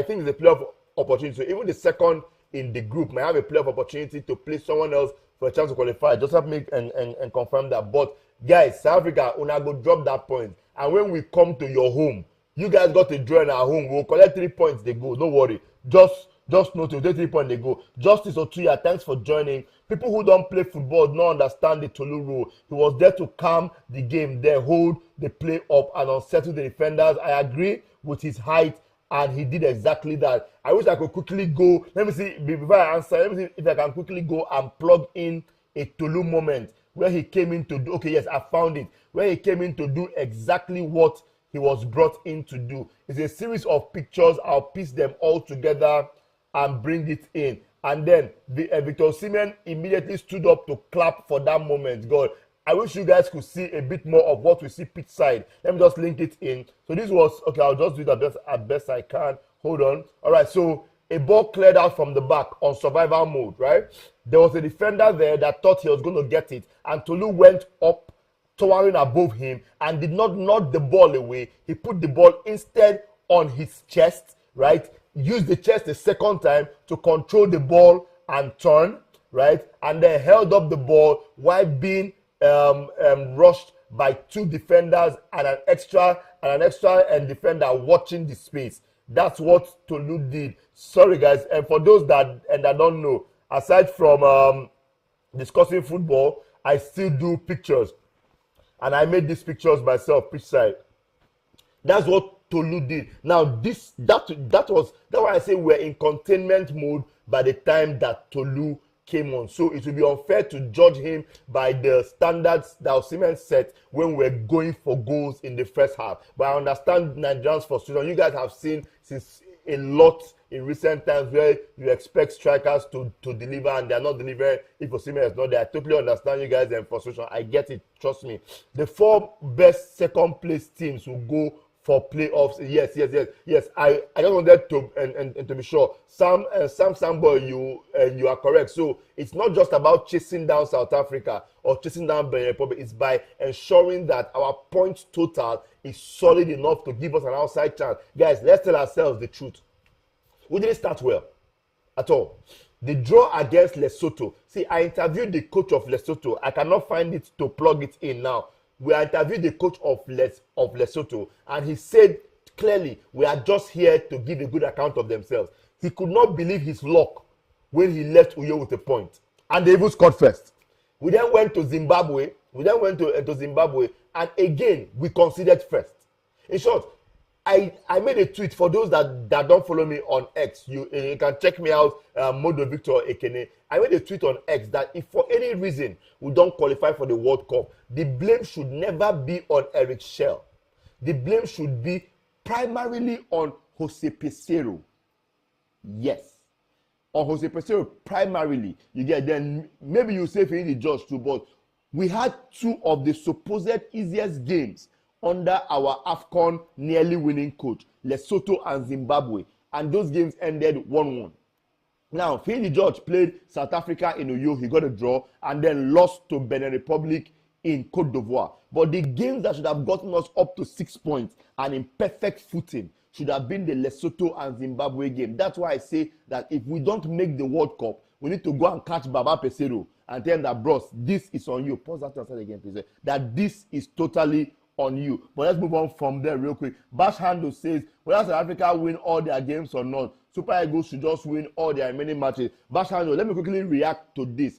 Speaker 1: think there's a playoff opportunity. So even the second in the group might have a playoff opportunity to play someone else for a chance to qualify. Just have me and confirm that. But guys, South Africa, una go drop that point. And when we come to your home, you guys got a draw in our home. We'll collect 3 points. They go. Don't worry. Just note you take 3 points. They go. Justice Otuya, thanks for joining. People who don't play football don't understand the Tolu rule. He was there to calm the game, there hold the play up and unsettle the defenders. I agree with his height, and he did exactly that. I wish I could quickly go. Let me see before I answer. Let me see if I can quickly go and plug in a Tolu moment where he came in to do. Okay, yes, I found it. Where he came in to do exactly what he was brought in to do. It's a series of pictures. I'll piece them all together and bring it in. And then Victor Osimhen immediately stood up to clap for that moment. God, I wish you guys could see a bit more of what we see pitch side. Let me just link it in. So this was, okay, I'll just do it as best I can. Hold on. All right, so a ball cleared out from the back on survival mode, right? There was a defender there that thought he was going to get it. And Tolu went up, towering above him, and did not knock the ball away. He put the ball instead on his chest, right? Used the chest a second time to control the ball and turn, right? And then held up the ball while being rushed by 2 defenders and an extra defender watching the space. That's what Tolu did. Sorry, guys. And for those that don't know, aside from discussing football, I still do pictures. And I made these pictures myself, pitch side. That's what Tolu did. Now, that was why I say we're in containment mode by the time that Tolu came on. So it will be unfair to judge him by the standards that Osimhen set when we're going for goals in the first half. But I understand Nigerians' frustration. You guys have seen since a lot in recent times where you expect strikers to deliver and they're not delivering if Osimhen is not there. I totally understand you guys' frustration. I get it. Trust me. The 4 best second place teams will go for playoffs. Yes. I just wanted to and to be sure. Sambo, you are correct. So it's not just about chasing down South Africa or chasing down Benin Republic. It's by ensuring that our points total is solid enough to give us an outside chance. Guys, let's tell ourselves the truth. We didn't start well at all. The draw against Lesotho. See, I interviewed the coach of Lesotho. I cannot find it to plug it in now. We interviewed the coach of Lesotho, and he said clearly, we are just here to give a good account of themselves. He could not believe his luck when he left Uyo with a point, and they even scored first. We then went to Zimbabwe. Zimbabwe, and again we conceded first. In short, I made a tweet for those that don't follow me on X. You can check me out, Modo Victor Ekene. I made a tweet on X that if for any reason we don't qualify for the World Cup, the blame should never be on Eric Schell. The blame should be primarily on Jose Peseiro. Yes, on Jose Peseiro primarily. You get, then maybe you say Fini the judge too, but we had two of the supposed easiest games under our AFCON nearly winning coach, Lesotho and Zimbabwe, and those games ended 1-1. Now, Fini George played South Africa in Uyo, he got a draw, and then lost to Benin Republic in Cote d'Ivoire. But the games that should have gotten us up to 6 points and in perfect footing should have been the Lesotho and Zimbabwe game. That's why I say that if we don't make the World Cup, we need to go and catch Baba Peseiro and tell him that, bros, this is on you. Pause that outside again, please. That this is totally on you. But let's move on from there real quick. Bash Handle says, whether South Africa win all their games or not, Super Eagles should just win all their remaining matches. Bash Handle, let me quickly react to this.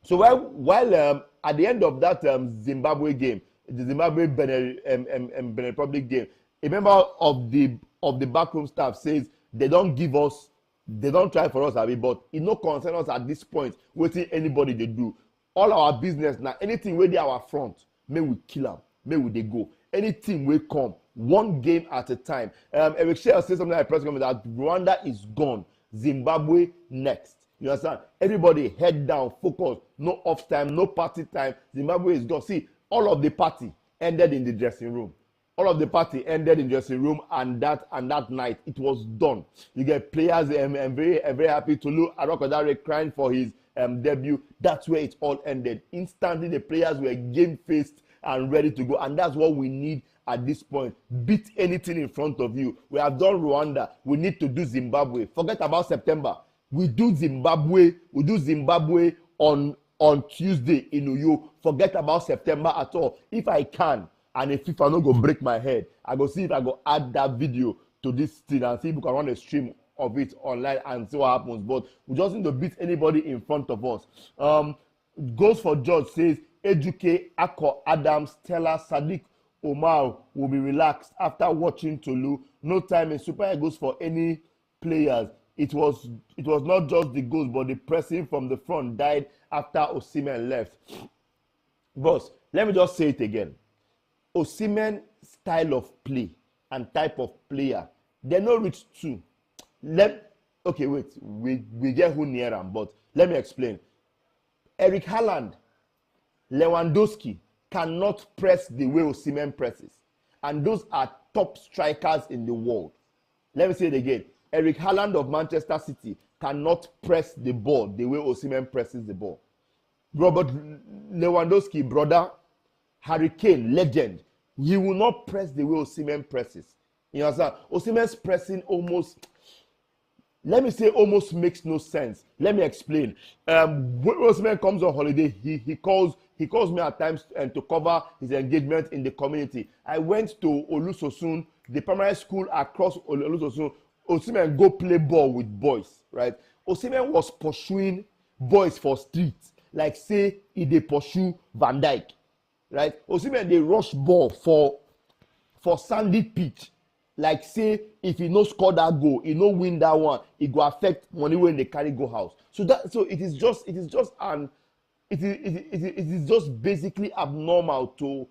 Speaker 1: So while at the end of that Zimbabwe game, the Zimbabwe Benin Republic game, a member of the backroom staff says they don't try for us, but it no concern us at this point waiting anybody they do. All our business now, anything where they our front, may we kill them. May we they go. Anything will come. One game at a time. Eric Schell says something at press conference that Rwanda is gone. Zimbabwe next. You understand? Everybody head down, focus. No off time, no party time. Zimbabwe is gone. See, all of the party ended in the dressing room. All of the party ended in the dressing room, and that night it was done. You get players. I'm very happy to look Arokodare crying for his debut. That's where it all ended. Instantly, the players were game faced and ready to go, and that's what we need at this point. Beat anything in front of you. We have done Rwanda. We need to do Zimbabwe. Forget about September. We do Zimbabwe on Tuesday in Uyo. Forget about September at all. If I can, and if FIFA no go break my head, I go see if I go add that video to this thing and see if we can run a stream of it online and see what happens. But we just need to beat anybody in front of us. Goes for George says, Eduke, Akko, Adams, Stella, Sadiq, Omar will be relaxed after watching Tolu. No time in Super Eagles for any players. It was not just the goals, but the pressing from the front died after Osimhen left. Boss, let me just say it again. Osimhen style of play and type of player, they no reach two. Okay, wait, we get who near him, but let me explain. Eric Haaland, Lewandowski cannot press the way Osimhen presses. And those are top strikers in the world. Let me say it again. Eric Haaland of Manchester City cannot press the ball the way Osimhen presses the ball. Robert Lewandowski, brother, Harry Kane, legend. He will not press the way Osimhen presses. You understand? Osimhen's pressing almost makes no sense. Let me explain. When Osimhen comes on holiday, he calls me at times to cover his engagement in the community. I went to Olusosun, the primary school across Olusosun. Osimhen go play ball with boys, right? Osimhen was pursuing boys for streets, like say he dey pursue Van Dijk, right? Osimhen dey rush ball for sandy pitch, like say if he no score that goal, he no win that one, it go affect money when they carry go house. So it is just basically abnormal to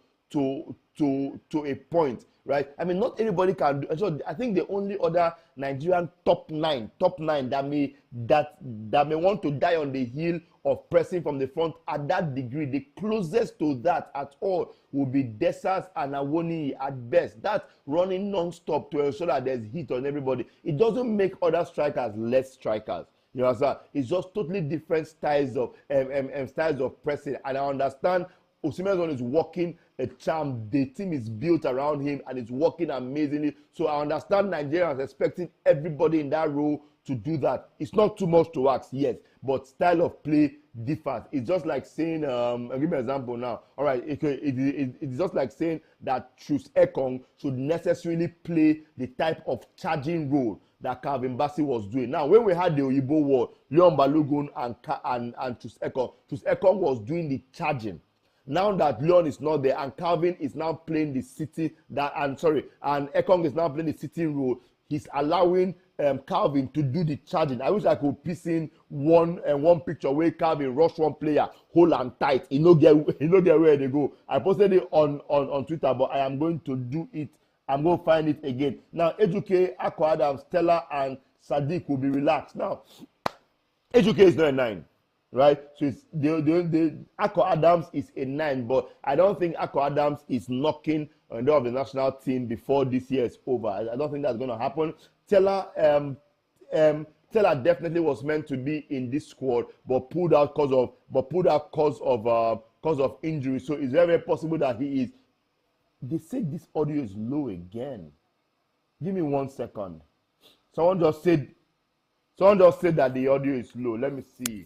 Speaker 1: a point. right? I mean, not anybody can do. So I think the only other Nigerian top nine that may want to die on the heel of pressing from the front at that degree, the closest to that at all will be Desas and Awoni at best. That running non-stop to ensure that there's heat on everybody. It doesn't make other strikers less strikers. You understand? It's just totally different styles of pressing. And I understand Osimhen's one is working a charm. The team is built around him and it's working amazingly. So I understand Nigerians expecting everybody in that role to do that. It's not too much to ask, yes, but style of play differs. It's just like saying, I'll give you an example now. All right, it's just like saying that Chus Ekong should necessarily play the type of charging role that Calvin Bassey was doing. Now, when we had the Oyibo War, Leon Balogun and Chus Ekong was doing the charging. Now that Leon is not there and Calvin is now playing the city and Ekong is now playing the sitting role, he's allowing Calvin to do the charging. I wish I could piece in one picture where Calvin rush one player, hold and tight. He no get where they go. I posted it on Twitter, but I am going to do it. I'm going to find it again. Now, Ejuke, Akko Adams, Stella, and Sadiq will be relaxed. Now, Ejuke is not a 9, right? So it's the Akko Adams is a 9, but I don't think Akko Adams is knocking on the door of the national team before this year is over. I don't think that's going to happen. Stella definitely was meant to be in this squad, but pulled out cause of injury. So it's very, very possible that he is. They say this audio is low again. Give me 1 second. Someone just said that the audio is low. Let me see.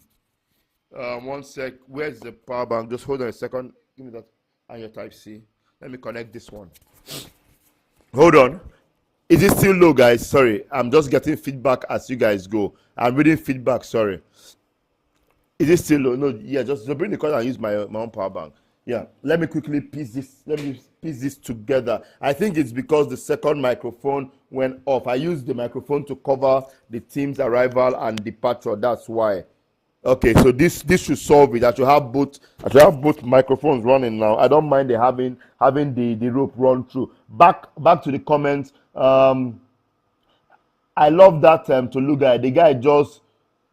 Speaker 1: 1 sec. Where's the power bank? Just hold on a second. Give me that and your type C. Let me connect this one. Hold on. Is it still low, guys? Sorry. I'm just getting feedback as you guys go. I'm reading feedback. Sorry. Is it still low? No, yeah, just bring the card and use my own power bank. Yeah, let me quickly piece this together. I think it's because the second microphone went off. I used the microphone to cover the team's arrival and departure. That's why. Okay, so this should solve it. I should have both microphones running now. I don't mind having the rope run through. Back to the comments. I love that Toluga. The guy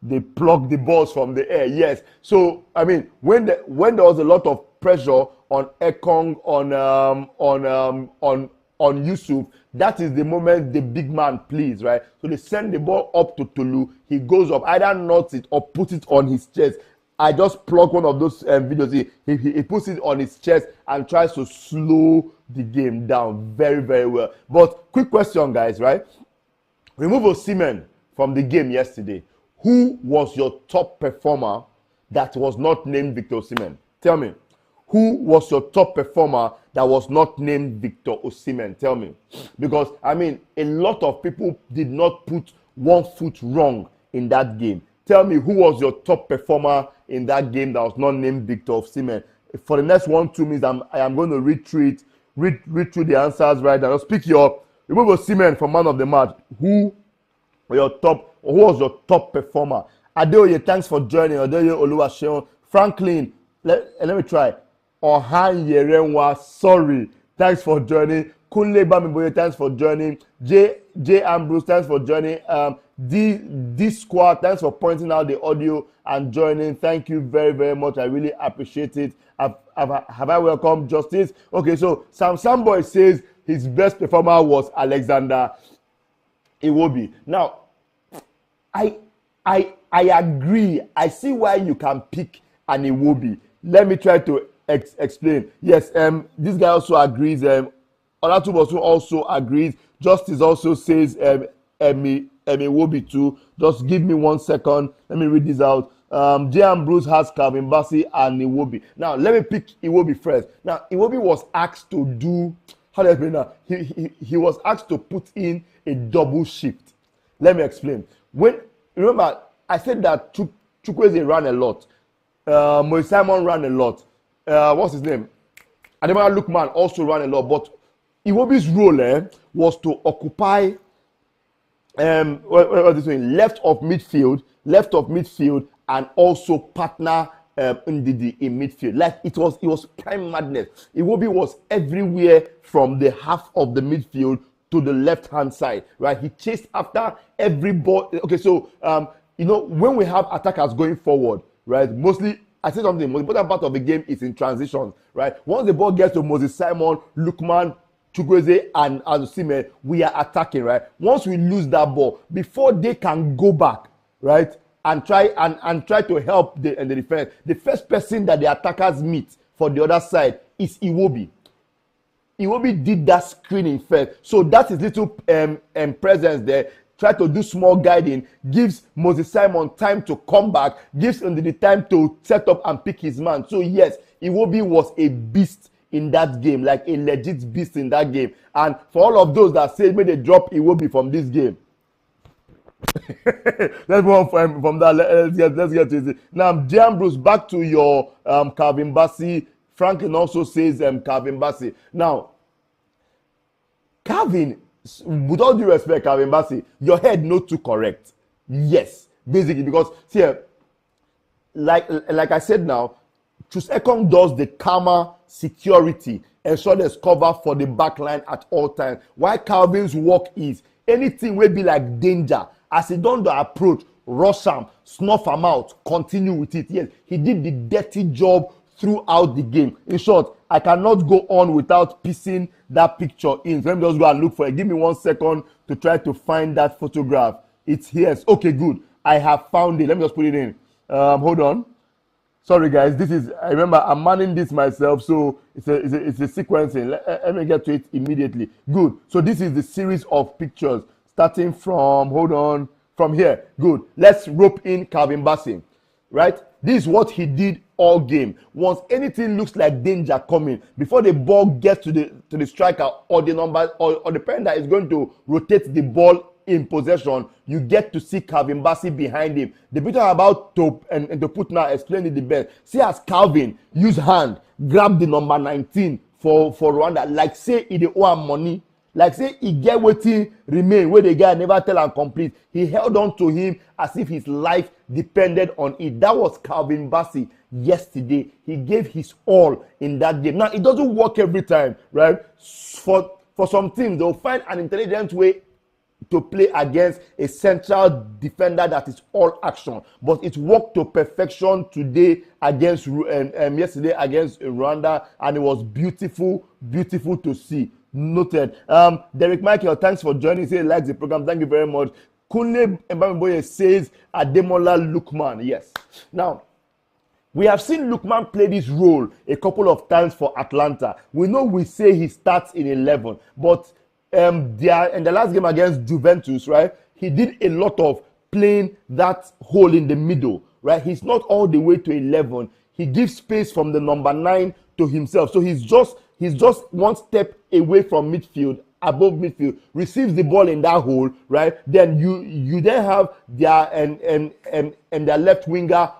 Speaker 1: they pluck the balls from the air. Yes. So I mean, when there was a lot of pressure on Ekong, on Yusuf, that is the moment the big man plays, right? So they send the ball up to Tolu. He goes up, either knots it or puts it on his chest. I just plucked one of those videos. He puts it on his chest and tries to slow the game down very, very well. But quick question, guys, right? Remove Osimhen from the game yesterday. Who was your top performer that was not named Victor Osimhen? Tell me. Who was your top performer that was not named Victor Osimhen? Tell me. Because, I mean, a lot of people did not put 1 foot wrong in that game. Tell me who was your top performer in that game that was not named Victor Osimhen. For the next 1-2 minutes, I am going to read through the answers right now. Remove Osimhen from man of the match. Who was your top performer? Adeoye, thanks for joining. Adeoye Oluwaseun. Franklin, let me try. Ohan Yerenwa, sorry. Thanks for joining. Kunle Bamiboye, thanks for joining. J Ambrose, thanks for joining. D Squad, thanks for pointing out the audio and joining. Thank you very, very much. I really appreciate it. Have I welcomed Justice? Okay, so Sam Boy says his best performer was Alexander Iwobi. Now, I agree. I see why you can pick an Iwobi. Let me try to explain. Yes, this guy also agrees. Olatubosu also agrees. Justice also says Iwobi too. Just give me 1 second. Let me read this out. J. Ambrose has Calvin Bassey and Iwobi. Now, let me pick Iwobi first. Now, Iwobi was asked to do, how do I explain that? He was asked to put in a double shift. Let me explain. Remember, I said that Chukwueze ran a lot. Moise Simon ran a lot. What's his name? Ademola Lookman also ran a lot. But Iwobi's role was to occupy what is this left of midfield, and also partner Ndidi in midfield. Like it was prime madness. Iwobi was everywhere from the half of the midfield to the left hand side, right? He chased after every ball. Okay, so when we have attackers going forward, right? Mostly, I say something. The most important part of the game is in transitions, right? Once the ball gets to Moses Simon, Lookman, Chukwueze, and Osimhen, we are attacking, right? Once we lose that ball, before they can go back, right, and try to help the defense, the first person that the attackers meet for the other side is Iwobi. Iwobi did that screening first, so that is little presence there. Try to do small guiding, gives Moses Simon time to come back, gives him the time to set up and pick his man. So yes, Iwobi was a beast in that game, like a legit beast in that game. And for all of those that say may they drop Iwobi from this game, let's move on from that. Let's get to it. Now, Jan Bruce, back to your Calvin Bassey. Franklin also says Calvin Bassey. Now, Calvin, with all due respect, Calvin Bassey, your head not too correct. Yes, basically, because see, like I said now, Chusekong does the calmer security, ensure there's cover for the back line at all times. Why Calvin's work is anything will be like danger. As he done the approach, rush him, snuff him out, continue with it. Yes, he did the dirty job throughout the game. In short, I cannot go on without piecing that picture in. So let me just go and look for it. Give me 1 second to try to find that photograph. It's here. Okay, good. I have found it. Let me just put it in. Hold on. Sorry, guys. This is. I remember I'm manning this myself, so it's a sequencing. Let me get to it immediately. Good. So this is the series of pictures starting from. Hold on. From here. Good. Let's rope in Calvin Bassey. Right. This is what he did all game. Once anything looks like danger coming, before the ball gets to the striker or the number or the parent that is going to rotate the ball in possession, you get to see Calvin Bassey behind him. The bit I'm about to put now explain it the best. See as Calvin use hand, grab the number 19 for Rwanda, like say he dey owe am money. Like say he get wetin remain wey the guy never tell am complete. He held on to him as if his life depended on it. That was Calvin Bassey yesterday. He gave his all in that game. Now it doesn't work every time, right? For some teams, they'll find an intelligent way to play against a central defender that is all action. But it worked to perfection today against yesterday against Rwanda, and it was beautiful to see. Noted. Derek Michael, thanks for joining. Say he likes the program. Thank you very much. Kunle Mbamboye says Ademola Lookman. Yes. Now, we have seen Lookman play this role a couple of times for Atlanta. We know we say he starts in 11, but in the last game against Juventus, right, he did a lot of playing that hole in the middle, right? He's not all the way to 11. He gives space from the number 9 to himself. So he's just one step away from midfield, above midfield, receives the ball in that hole, right? Then you then have their and their left winger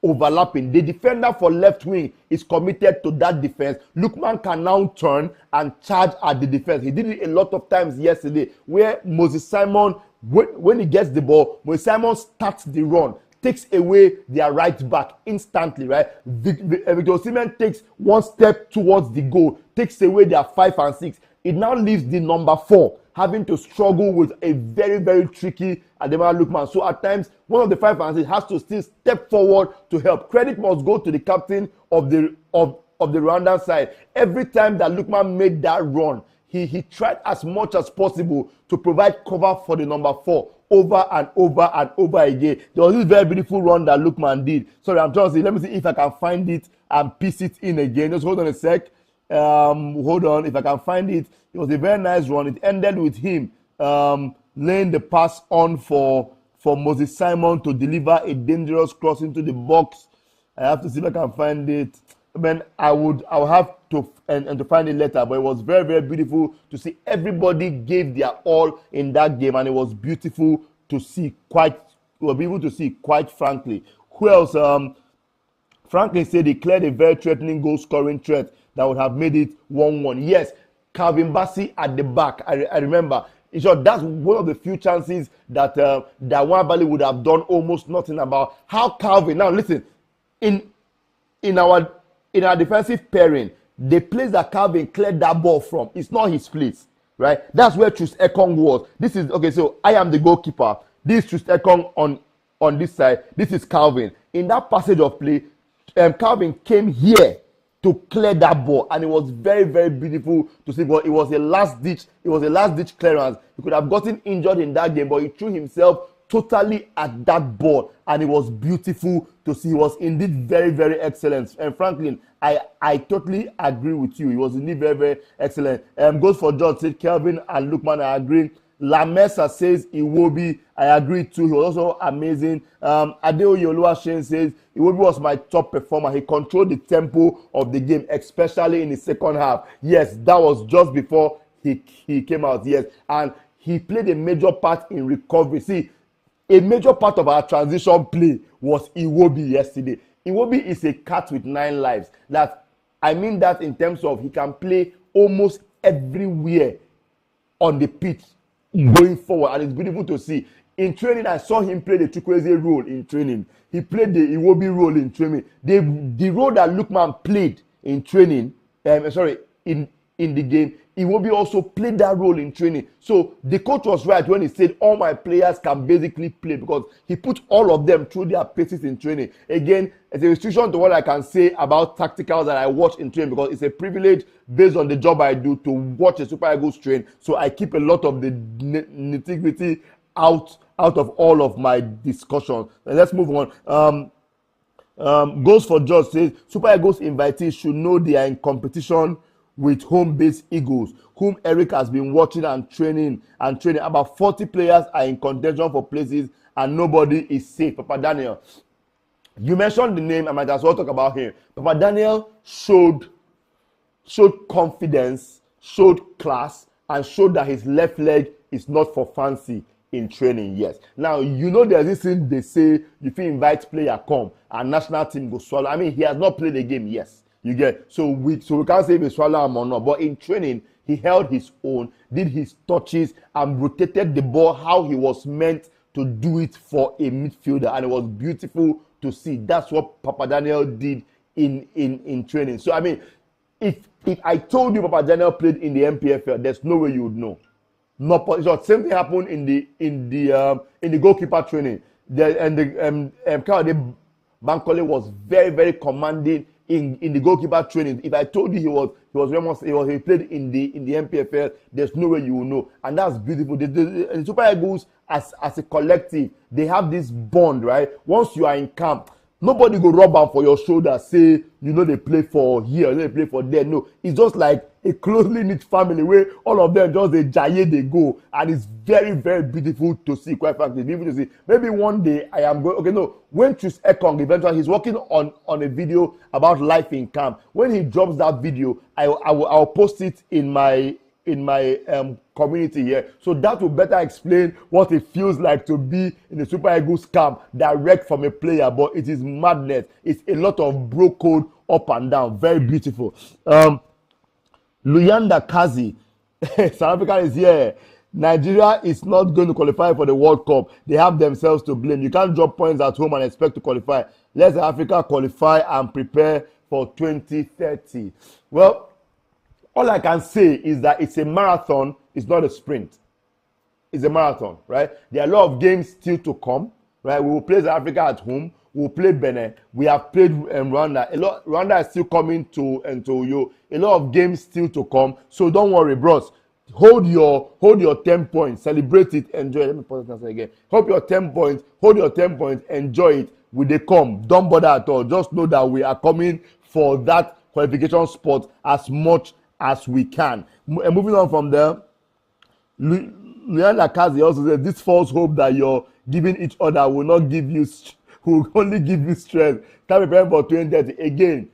Speaker 1: overlapping. The defender for left wing is committed to that defense. Lookman can now turn and charge at the defense. He did it a lot of times yesterday, where Moses Simon, when he gets the ball, Moses Simon starts the run, takes away their right back instantly, right? Victor Osimhen takes one step towards the goal, takes away their 5 and 6. It now leaves the number 4 having to struggle with a very, very tricky Ademola Lookman. So at times, one of the 5 and 6 has to still step forward to help. Credit must go to the captain of the Rwandan side. Every time that Lookman made that run, he tried as much as possible to provide cover for the number 4 over and over and over again. There was this very beautiful run that Lookman did. Sorry, I'm trying to see. Let me see if I can find it and piece it in again. Just hold on a sec. Hold on. If I can find it. It was a very nice run. It ended with him laying the pass on for Moses Simon to deliver a dangerous cross into the box. I have to see if I can find it. I'll have to and to find it later, but it was very, very beautiful to see. Everybody gave their all in that game, and it was beautiful to see. Quite frankly. Who else? Franklin said he cleared a very threatening goal-scoring threat that would have made it 1-1. Yes, Calvin Bassey at the back. I remember. In short, that's one of the few chances that Nwabali would have done almost nothing about. How Calvin, now listen, in in our defensive pairing, the place that Calvin cleared that ball from, it's not his place, right? That's where Chus Ekong was. This is okay. So I am the goalkeeper. This Chus Ekong on this side. This is Calvin. In that passage of play, Calvin came here to clear that ball, and it was very, very beautiful to see. But it was a last ditch. It was a last ditch clearance. He could have gotten injured in that game, but he threw himself totally at that ball, and it was beautiful to see. He was indeed very, very excellent. And Franklin, I totally agree with you. He was indeed very, very excellent. Goes for George said Kelvin and Lukman, I agree. Lamesa says Iwobi, I agree too. He was also amazing. Adeoye Oluwaseun says Iwobi was my top performer. He controlled the tempo of the game, especially in the second half. Yes, that was just before he came out. Yes, and he played a major part in recovery. See, a major part of our transition play was Iwobi yesterday. Iwobi is a cat with 9 lives. I mean that in terms of he can play almost everywhere on the pitch going forward, and it's beautiful to see. In training, I saw him play the Chukwueze role in training. He played the Iwobi role in training. The role that Lukman played in training, in the game, Iwobi also played that role in training. So the coach was right when he said all my players can basically play, because he put all of them through their paces in training. Again, it's a restriction to what I can say about tacticals that I watch in training, because it's a privilege based on the job I do to watch a Super Eagles train. So I keep a lot of the nitty-gritty out of all of my discussions. And let's move on. Goes for George says Super Eagles invitees should know they are in competition with home-based Eagles, whom Eric has been watching and training. About 40 players are in contention for places, and nobody is safe. Papa Daniel, you mentioned the name. I might as well talk about him. Papa Daniel showed confidence, showed class, and showed that his left leg is not for fancy in training. Yes. Now, you know there's this thing they say, if you invite player come, and national team go swallow. I mean, he has not played a game, yes. You get, so we can't say if he swallow him or not. But in training, he held his own, did his touches, and rotated the ball how he was meant to do it for a midfielder, and it was beautiful to see. That's what Papa Daniel did in training. So I mean, if I told you Papa Daniel played in the MPFL, there's no way you would know. So same thing happened in the goalkeeper training. Kayode Bankole was very, very commanding in the goalkeeper training. If I told you he played in the MPFL, there's no way you will know, and that's beautiful. The Super Eagles as a collective, they have this bond, right? Once you are in camp, nobody go rub am for your shoulder, say they play for here, they play for there. No, it's just like a closely knit family where all of them just they jaye, they go, and it's very, very beautiful to see. Quite frankly, beautiful to see. Maybe one day I am going. Okay, no. When Chus Ekong eventually he's working on a video about life in camp. When he drops that video, I'll post it in my community here, so that will better explain what it feels like to be in the Super Eagles camp direct from a player. But it is madness. It's a lot of bro code up and down. Very beautiful. Luyanda Kazi, South Africa is here. Nigeria is not going to qualify for the World Cup. They have themselves to blame. You can't drop points at home and expect to qualify. Let Africa qualify and prepare for 2030. Well, all I can say is that it's a marathon, it's not a sprint. It's a marathon, right? There are a lot of games still to come, right? We will play South Africa at home. We'll play Benin. We have played Rwanda. Rwanda is still coming to you. A lot of games still to come. So don't worry, bros. Hold your 10 points. Celebrate it. Enjoy it. Let me pause it again. Hold your 10 points. Hold your 10 points. Enjoy it. Will they come? Don't bother at all. Just know that we are coming for that qualification spot as much as we can. And moving on from there, Leon Lakazi also said this false hope that you're giving each other will only give you stress. Start preparing for 2030. Again,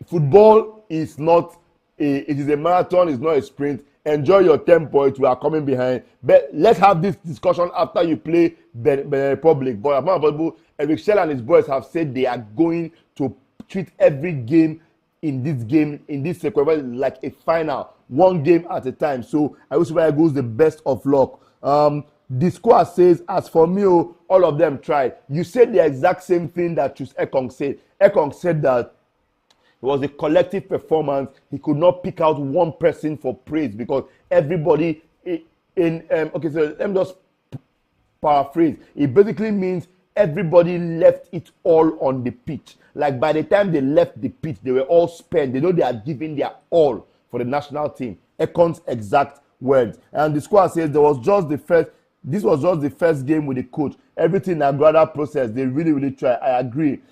Speaker 1: football is not it is a marathon, it's not a sprint. Enjoy your 10 points. We are coming behind. But let's have this discussion after you play Benin Republic. But I'm available. Eric Shell and his boys have said they are going to treat every game in this sequence like a final, one game at a time. So I wish Super Eagles the best of luck. The squad says, as for me, all of them tried. You said the exact same thing that Chus Ekong said. Ekong said that It was a collective performance. He could not pick out one person for praise because everybody okay, so let me just paraphrase. It basically means everybody left it all on the pitch. Like by the time they left the pitch, they were all spent. They know they are giving their all for the national team. Ekon's exact words. And the squad says this was just the first game with the coach. Everything in the gradual process, they really, really try. I agree.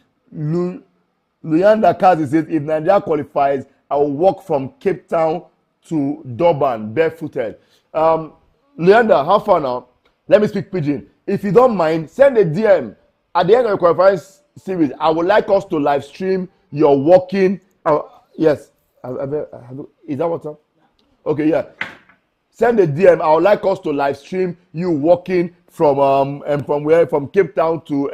Speaker 1: Luyanda Kazi says, if Nigeria qualifies, I will walk from Cape Town to Durban barefooted. Luyanda, how far now? Let me speak pidgin. If you don't mind, send a DM. At the end of the qualifying series, I would like us to live stream your walking. Yes. Is that what's up? Okay, yeah. Send a DM. I would like us to live stream you walking from where? From Cape Town to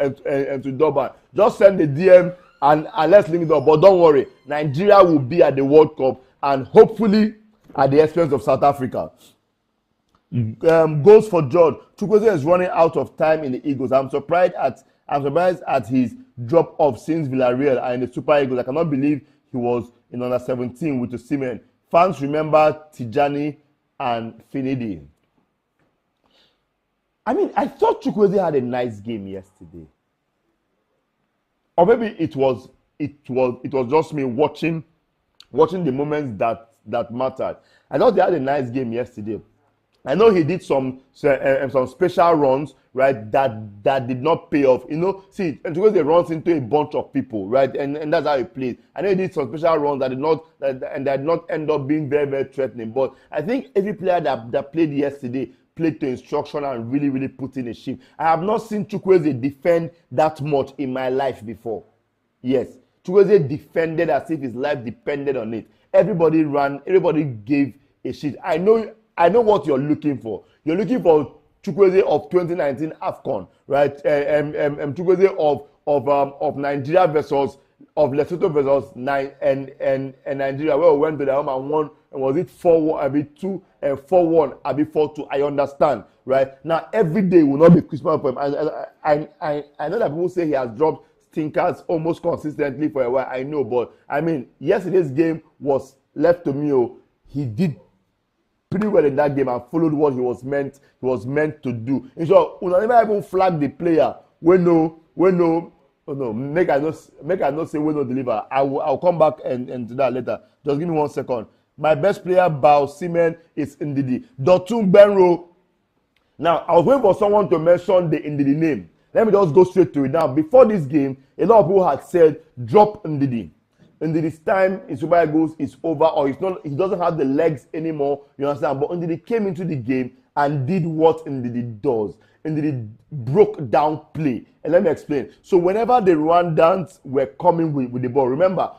Speaker 1: Durban. Just send a DM and let's link it up. But don't worry, Nigeria will be at the World Cup and hopefully at the expense of South Africa. Goals for George. Chukwueze is running out of time in the Eagles. I'm surprised at his drop off since Villarreal and in the Super Eagles. I cannot believe he was in under 17 with Osimhen. Fans remember Tijani and Finidi. I mean, I thought Chukwueze had a nice game yesterday. Or maybe it was just me watching the moments that mattered. I thought they had a nice game yesterday. I know he did some special runs, right, that did not pay off. You know, see, because he runs into a bunch of people, right, and that's how he plays. I know he did some special runs that did not end up being very, very threatening. But I think every player that played yesterday played to instruction and really, really put in a shift. I have not seen Chukwueze defend that much in my life before. Yes, Chukwueze defended as if his life depended on it. Everybody ran, everybody gave a shit. I know what you're looking for. You're looking for Chukwueze of 2019 AFCON, right? Chukwueze of Nigeria versus of Lesotho versus Nigeria, where we went to the home and won. And was it 4-1? I mean 4-1. I mean 4-2. I understand, right? Now every day will not be Christmas for him. I know that people say he has dropped stinkers almost consistently for a while. I know, but I mean yesterday's game was left to me. He did pretty well in that game and followed what he was meant to do. In short, we never even flag the player. Make I not say we no deliver. I'll come back and to that later. Just give me 1 second. My best player by Osimhen is Ndidi. Dotun Benro. Now, I was waiting for someone to mention the Ndidi name. Let me just go straight to it. Now, before this game, a lot of people had said, drop Ndidi. Ndidi's time in Super Eagles is over, or he doesn't have the legs anymore, you understand? But Ndidi came into the game and did what Ndidi does. Ndidi broke down play. And let me explain. So whenever the Rwandans were coming with the ball, remember,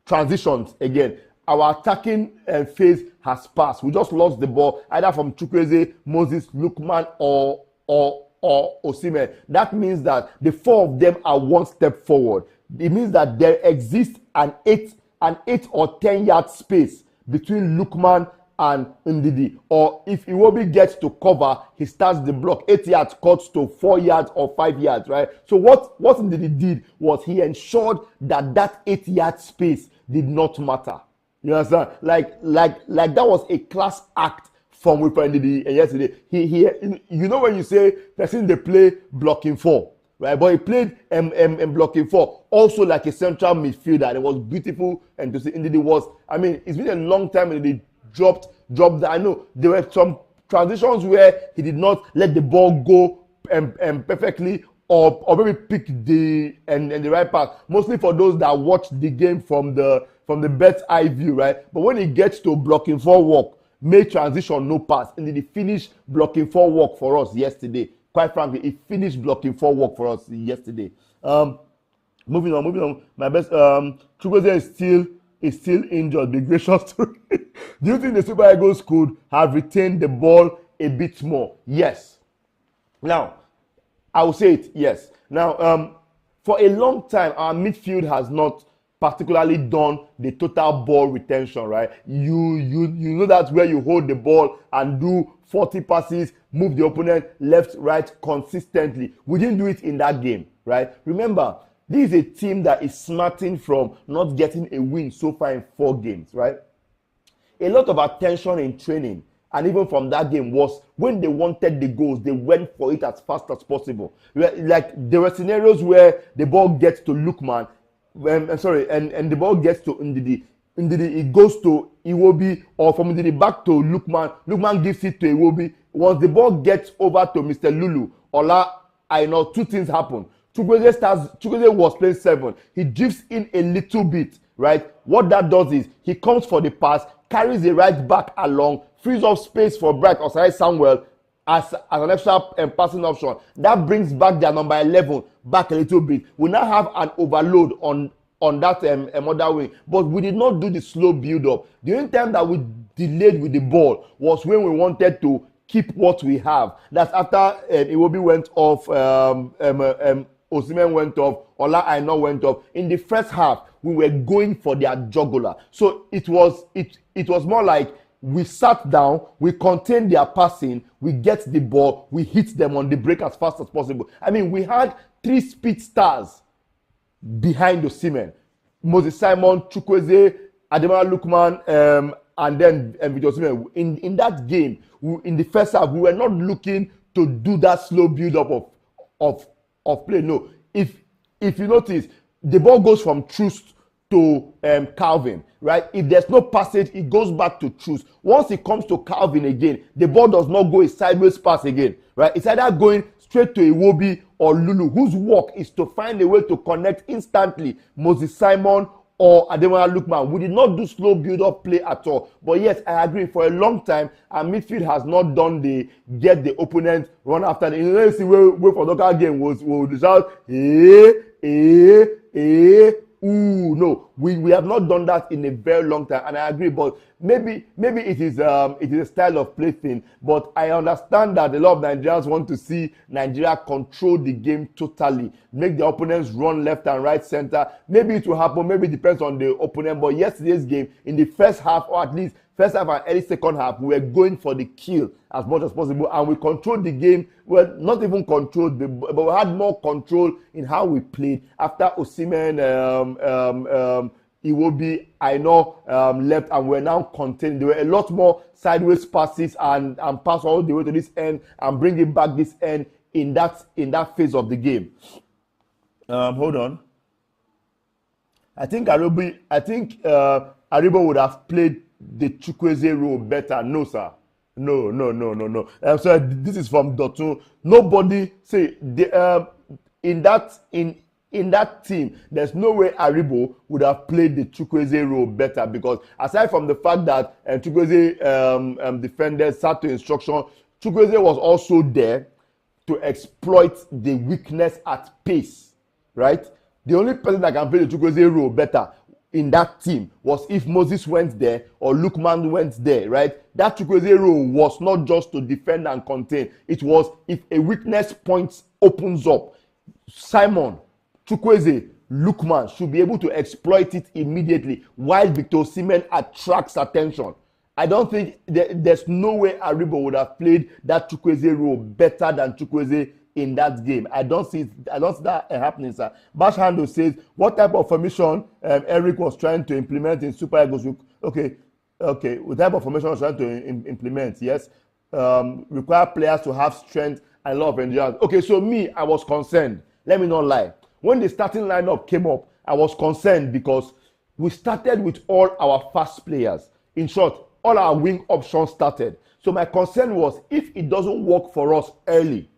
Speaker 1: transitions again. Our attacking phase has passed. We just lost the ball either from Chukwueze, Moses, Lookman, or Osimhen. That means that the four of them are one step forward. It means that there exists an 8 or 10 yard space between Lookman and Ndidi. Or if Iwobi gets to cover, he starts the block. 8 yards cuts to 4 yards or 5 yards, right? So what Ndidi did was he ensured that 8 yard space did not matter. You understand? Like that was a class act from Ndidi yesterday. He you know when you say person they play blocking 4. Right, but he played blocking 4, also like a central midfielder. It was beautiful, and to see Ndidi was. I mean, it's been a long time and he dropped that. I know there were some transitions where he did not let the ball go perfectly, or maybe pick the right path. Mostly for those that watch the game from the bird's eye view, right? But when he gets to blocking 4 work, make transition no pass, and he finished blocking 4 work for us yesterday. Quite frankly, he finished blocking 4 work for us yesterday. Moving on. My best Chukwueze is still injured. Be gracious to me. Do you think the Super Eagles could have retained the ball a bit more? Yes. Now, I will say it. Yes. Now, for a long time, our midfield has not particularly done the total ball retention, right? You know that's where you hold the ball and do 40 passes, move the opponent left, right consistently. We didn't do it in that game, right? Remember, This is a team that is smarting from not getting a win so far in 4 games, right? A lot of attention in training, and even from that game, was when they wanted the goals, they went for it as fast as possible. Like, there were scenarios where the ball gets to Lookman, and the ball gets to Ndidi. Ndidi, it goes to Iwobi, or from Ndidi back to Lookman. Lookman gives it to Iwobi. Once the ball gets over to Mr. Lulu, Ola, I know 2 things happen. Chukwueze was playing 7. He drifts in a little bit, right? What that does is he comes for the pass, carries the right back along, frees up space for Bright Osai Samuel as an extra passing option. That brings back their number 11 back a little bit. We now have an overload on that other wing, but we did not do the slow build up. The only time that we delayed with the ball was when we wanted to keep what we have. That's after Iwobi went off, Osimhen went off, Ola Aina went off. In the first half, we were going for their jugular. So it was more like we sat down, we contained their passing, we get the ball, we hit them on the break as fast as possible. I mean, we had 3 speed stars behind Osimhen. Moses Simon, Chukwueze, Ademola Lookman, and then Victor Osimhen. In that game, in the first half, we were not looking to do that slow build up of play. No, if you notice, the ball goes from Troost to Calvin, right? If there's no passage, it goes back to Troost. Once it comes to Calvin again, the ball does not go a sideways pass again, right? It's either going straight to Iwobi or Lulu, whose work is to find a way to connect instantly Moses Simon or Ademola Lookman. We did not do slow build-up play at all. But yes, I agree. For a long time, our midfield has not done the get the opponent run after the. You know, see where for local game was shout no, we have not done that in a very long time, and I agree. But maybe it is a style of play thing. But I understand that a lot of Nigerians want to see Nigeria control the game totally, make the opponents run left and right center. Maybe it will happen. Maybe it depends on the opponent. But yesterday's game, in the first half, or at least first half and early second half, we were going for the kill as much as possible, and we controlled the game. Well, not even controlled, but we had more control in how we played. After Osimhen, Iwobi, I know, left, and we're now contained. There were a lot more sideways passes and pass all the way to this end and bring it back this end in that phase of the game. Hold on. I think Aribo would have played the Chukwueze role better. No, sir. No. So this is from Dotun. Nobody say in that team, there's no way Aribo would have played the Chukwueze role better, because aside from the fact that Chukwueze defenders sat to instruction, Chukwueze was also there to exploit the weakness at pace, right? The only person that can play the Chukwueze role better in that team was if Moses went there or Lookman went there, right? That Chukwueze role was not just to defend and contain. It was if a weakness point opens up, Simon, Chukwueze, Lookman should be able to exploit it immediately while Victor Osimhen attracts attention. I don't think there's no way Aribo would have played that Chukwueze role better than Chukwueze in that game. I don't see that happening, sir. Bashando says, what type of formation Eric was trying to implement in Super Eagles? Okay. What type of formation was trying to implement? Yes. Require players to have strength and a lot of endurance. Okay, so me, I was concerned. Let me not lie. When the starting lineup came up, I was concerned because we started with all our fast players. In short, all our wing options started. So my concern was, if it doesn't work for us early,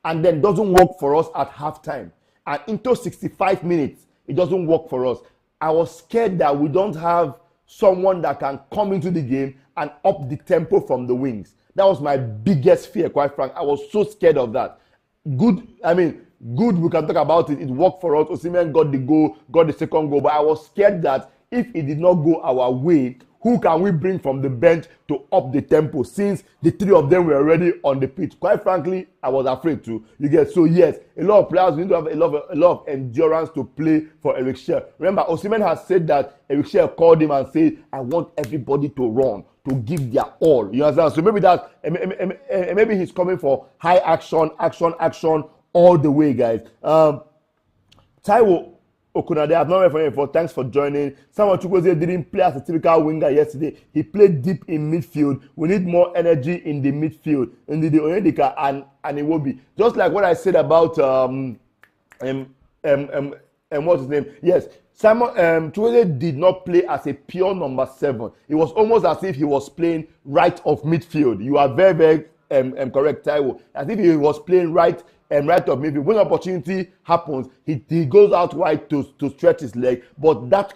Speaker 1: and then doesn't work for us at halftime, and into 65 minutes, it doesn't work for us, I was scared that we don't have someone that can come into the game and up the tempo from the wings. That was my biggest fear, quite frank. I was so scared of that. Good, we can talk about it. It worked for us. Osimhen got the goal, got the second goal, but I was scared that if it did not go our way, who can we bring from the bench to up the tempo, since the 3 of them were already on the pitch? Quite frankly, I was afraid to. You get, so yes, a lot of players need to have a lot of endurance to play for Eric Schell. Remember, Osimhen has said that Eric Schell called him and said, I want everybody to run, to give their all. You understand? So maybe he's coming for high action all the way, guys. Taiwo Okunade, I've not read from him before. Thanks for joining. Samuel Chukwueze didn't play as a typical winger yesterday. He played deep in midfield. We need more energy in the midfield. In the Onyedika and Iwobi. Just like what I said about what's his name? Yes, Samuel Chukwueze did not play as a pure number 7. It was almost as if he was playing right of midfield. You are very, very correct, Taiwo. As if he was playing right of midfield. When opportunity happens, he goes out wide to stretch his leg. But that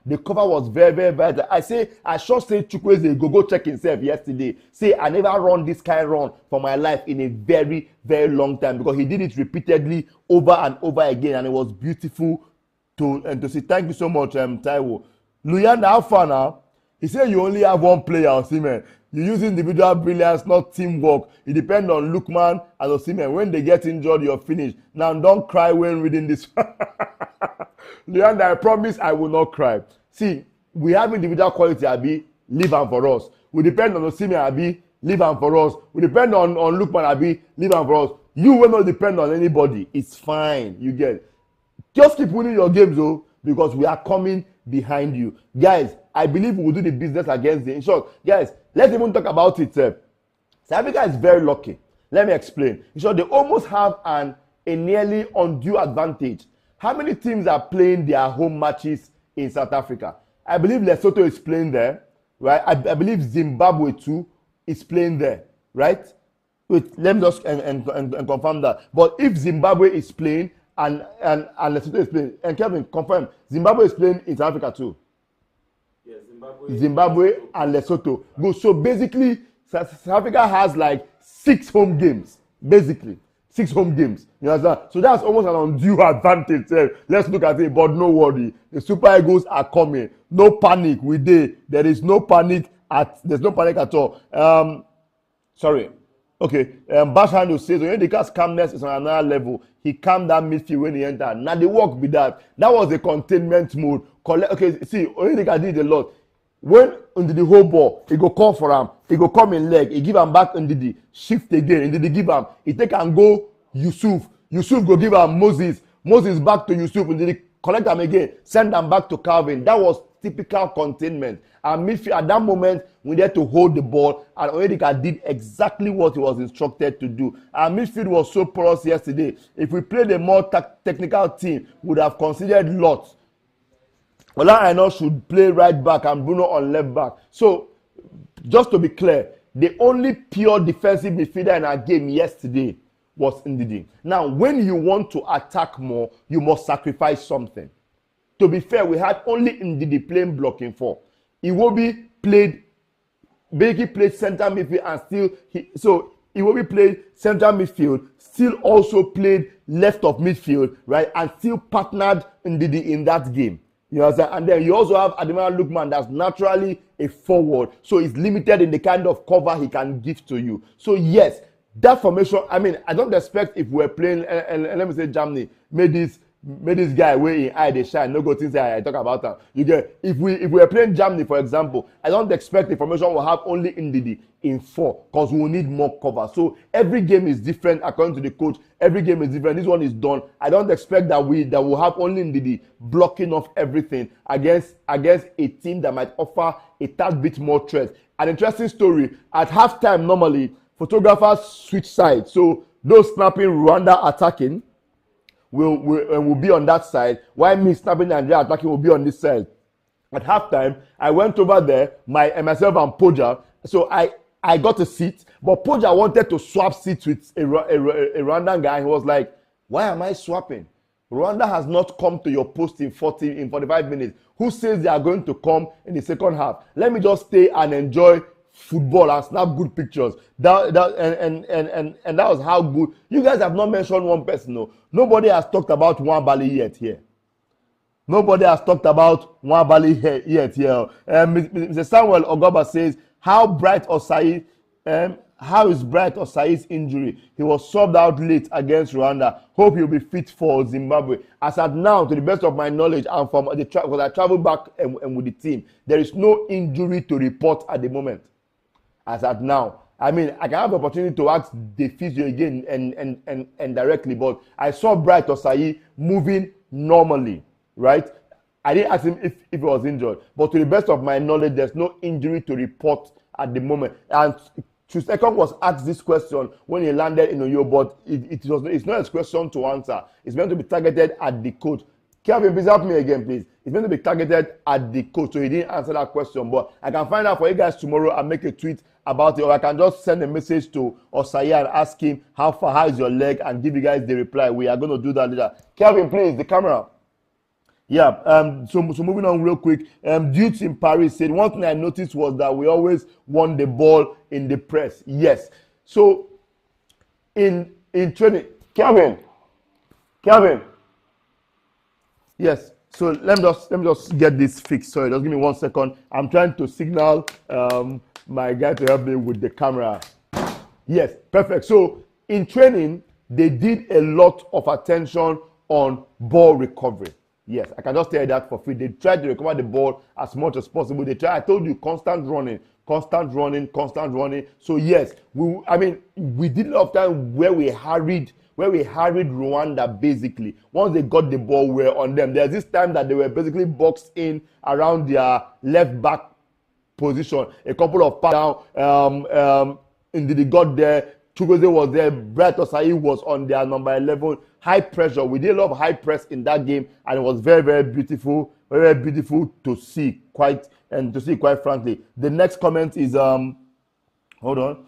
Speaker 1: the cover was very, very vital. I should say Chukwueze go check himself yesterday. Say I never run this kind of run for my life in a very, very long time, because he did it repeatedly over and over again, and it was beautiful to see. Thank you so much, Taiwo. Luyanda, how far now? He said you only have one player, Osimhen. You use individual brilliance, not teamwork. It depends on Lookman and Osimhen. When they get injured, you're finished. Now, don't cry when reading this. Leander, I promise I will not cry. See, we have individual quality, Abi. Leave am for us. We depend on Osimhen, Abi. Leave am for us. We depend on Lookman, Abi. Leave am for us. You will not depend on anybody. It's fine. You get it. Just keep winning your games, though, because we are coming behind you. Guys, I believe we will do the business against the. In short, guys, let's even talk about it. South Africa is very lucky. Let me explain. In short, they almost have a nearly undue advantage. How many teams are playing their home matches in South Africa? I believe Lesotho is playing there, right? I believe Zimbabwe too is playing there, right? Wait, let me just and confirm that. But if Zimbabwe is playing and Lesotho is playing, and Kevin, confirm, Zimbabwe is playing in South Africa too.
Speaker 3: Yeah,
Speaker 1: Zimbabwe and Lesotho. Good. So basically, South Africa has like 6 home games. Basically, 6 home games. You understand? So that's almost an undue advantage. Let's look at it, but no worry. The Super Eagles are coming. No panic. There is no panic there's no panic at all. Sorry. Okay. Bashando says Onyedika's calmness is on another level. He calmed down midfield when he entered. Now the work be that. That was a containment mode. Okay, see, Onyedika did a lot. When under the whole ball, he go call for him. He go come in leg. He give him back under the shift again. Under the give him. He take and go Yusuf. Yusuf go give him Moses. Moses back to Yusuf. Under the collect him again. Send them back to Calvin. That was typical containment. And midfield at that moment, we had to hold the ball, and Onyedika did exactly what he was instructed to do. And midfield was so porous yesterday. If we played a more technical team, we would have considered lots. Ola Aina should play right back and Bruno on left back. So, just to be clear, the only pure defensive midfielder in our game yesterday was Ndidi. Now, when you want to attack more, you must sacrifice something. To be fair, we had only Ndidi playing blocking 4. Iwobi played center midfield and Iwobi played central midfield, still also played left of midfield, right, and still partnered Ndidi in that game. You understand? And then you also have Ademiran Lookman that's naturally a forward, so he's limited in the kind of cover he can give to you. So yes, that formation, I mean, I don't expect if we're playing, and let me say Germany, made this guy where in eye they shine, no go things I talk about that. You get, if we're playing Germany, for example, I don't expect the formation will have only Ndidi in 4, because we will need more cover. So every game is different according to the coach. Every game is different. This one is done. I don't expect that we'll have only Ndidi blocking off everything against a team that might offer a tad bit more threat. An interesting story, at halftime normally photographers switch sides. So those snapping Rwanda attacking will be on that side, while me snapping Nigeria attacking will be on this side. At halftime, I went over there, myself and Poja. So I got a seat, but Poja wanted to swap seats with a Rwandan guy. He was like, "Why am I swapping? Rwanda has not come to your post in 45 minutes. Who says they are going to come in the second half? Let me just stay and enjoy football and snap good pictures." And that was how good. You guys have not mentioned one person. No, nobody has talked about Nwabali yet here. Nobody has talked about Nwabali yet here. Mr. Samuel Ogoba says, how is Bright Osai's injury? He was subbed out late against Rwanda. Hope he'll be fit for Zimbabwe. As at now, to the best of my knowledge, and from the because I traveled back and with the team, there is no injury to report at the moment. As at now, I mean, I can have the opportunity to ask the physio again and directly, but I saw Bright Osai moving normally, right? I didn't ask him if he was injured, but to the best of my knowledge, there's no injury to report at the moment. And Chusekong was asked this question when he landed in Oyo, but it's not a question to answer. It's meant to be targeted at the coach. Kevin, please help me again, please. It's meant to be targeted at the coach, so he didn't answer that question. But I can find out for you guys tomorrow and make a tweet about it, or I can just send a message to Osaya and ask him how is your leg, and give you guys the reply. We are going to do that later. Kevin, please, the camera. Yeah, so moving on real quick. Dudes in Paris said, one thing I noticed was that we always won the ball in the press. Yes. So in training, Kevin. Yes. So let me just get this fixed. Sorry, just give me 1 second. I'm trying to signal my guy to help me with the camera. Yes, perfect. So in training, they did a lot of attention on ball recovery. Yes, I can just tell you that for free. They tried to recover the ball as much as possible. I told you, constant running. So yes, we did a lot of time where we harried Rwanda basically. Once they got the ball, we were on them. There's this time that they were basically boxed in around their left back position. A couple of passes down, indeed they got there. Chukwueze was there. Bright Osayi was on their number 11. High pressure. We did a lot of high press in that game, and it was very, very beautiful. Very, very beautiful to see. Quite frankly. The next comment is hold on.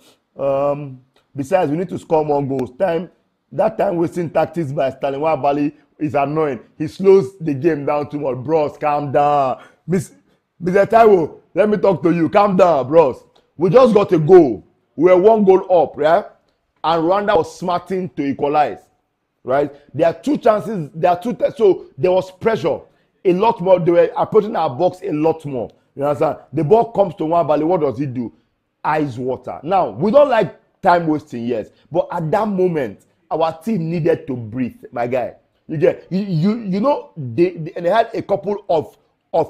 Speaker 1: Besides, we need to score more goals. That time wasting tactics by Stanley Nwabali is annoying. He slows the game down too much. Bros, calm down. Mr. Taiwo, let me talk to you. Calm down, bros. We just got a goal. We were 1 goal up, right? And Rwanda was smarting to equalize, right? There are 2 chances. So there was pressure. A lot more. They were approaching our box a lot more. You understand? The ball comes to Nwabali. What does he do? Ice water. Now, we don't like time wasting, yes. But at that moment, our team needed to breathe, my guy. You get you know they had a couple of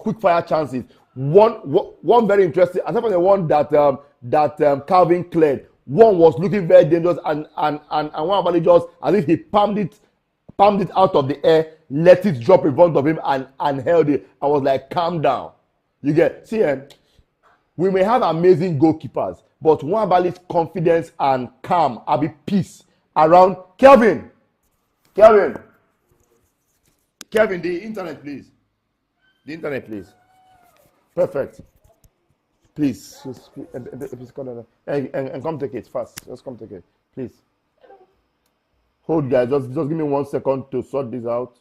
Speaker 1: quick fire chances. One very interesting, aside from the one that Calvin cleared. One was looking very dangerous, and one just as if he palmed it out of the air, let it drop in front of him and held it. I was like, calm down. You get we may have amazing goalkeepers, but Nwabali's confidence and calm, peace around Kevin, the internet, please. Perfect. Please, and come take it fast. Just come take it, please. Hold, guys. Just give me 1 second to sort this out.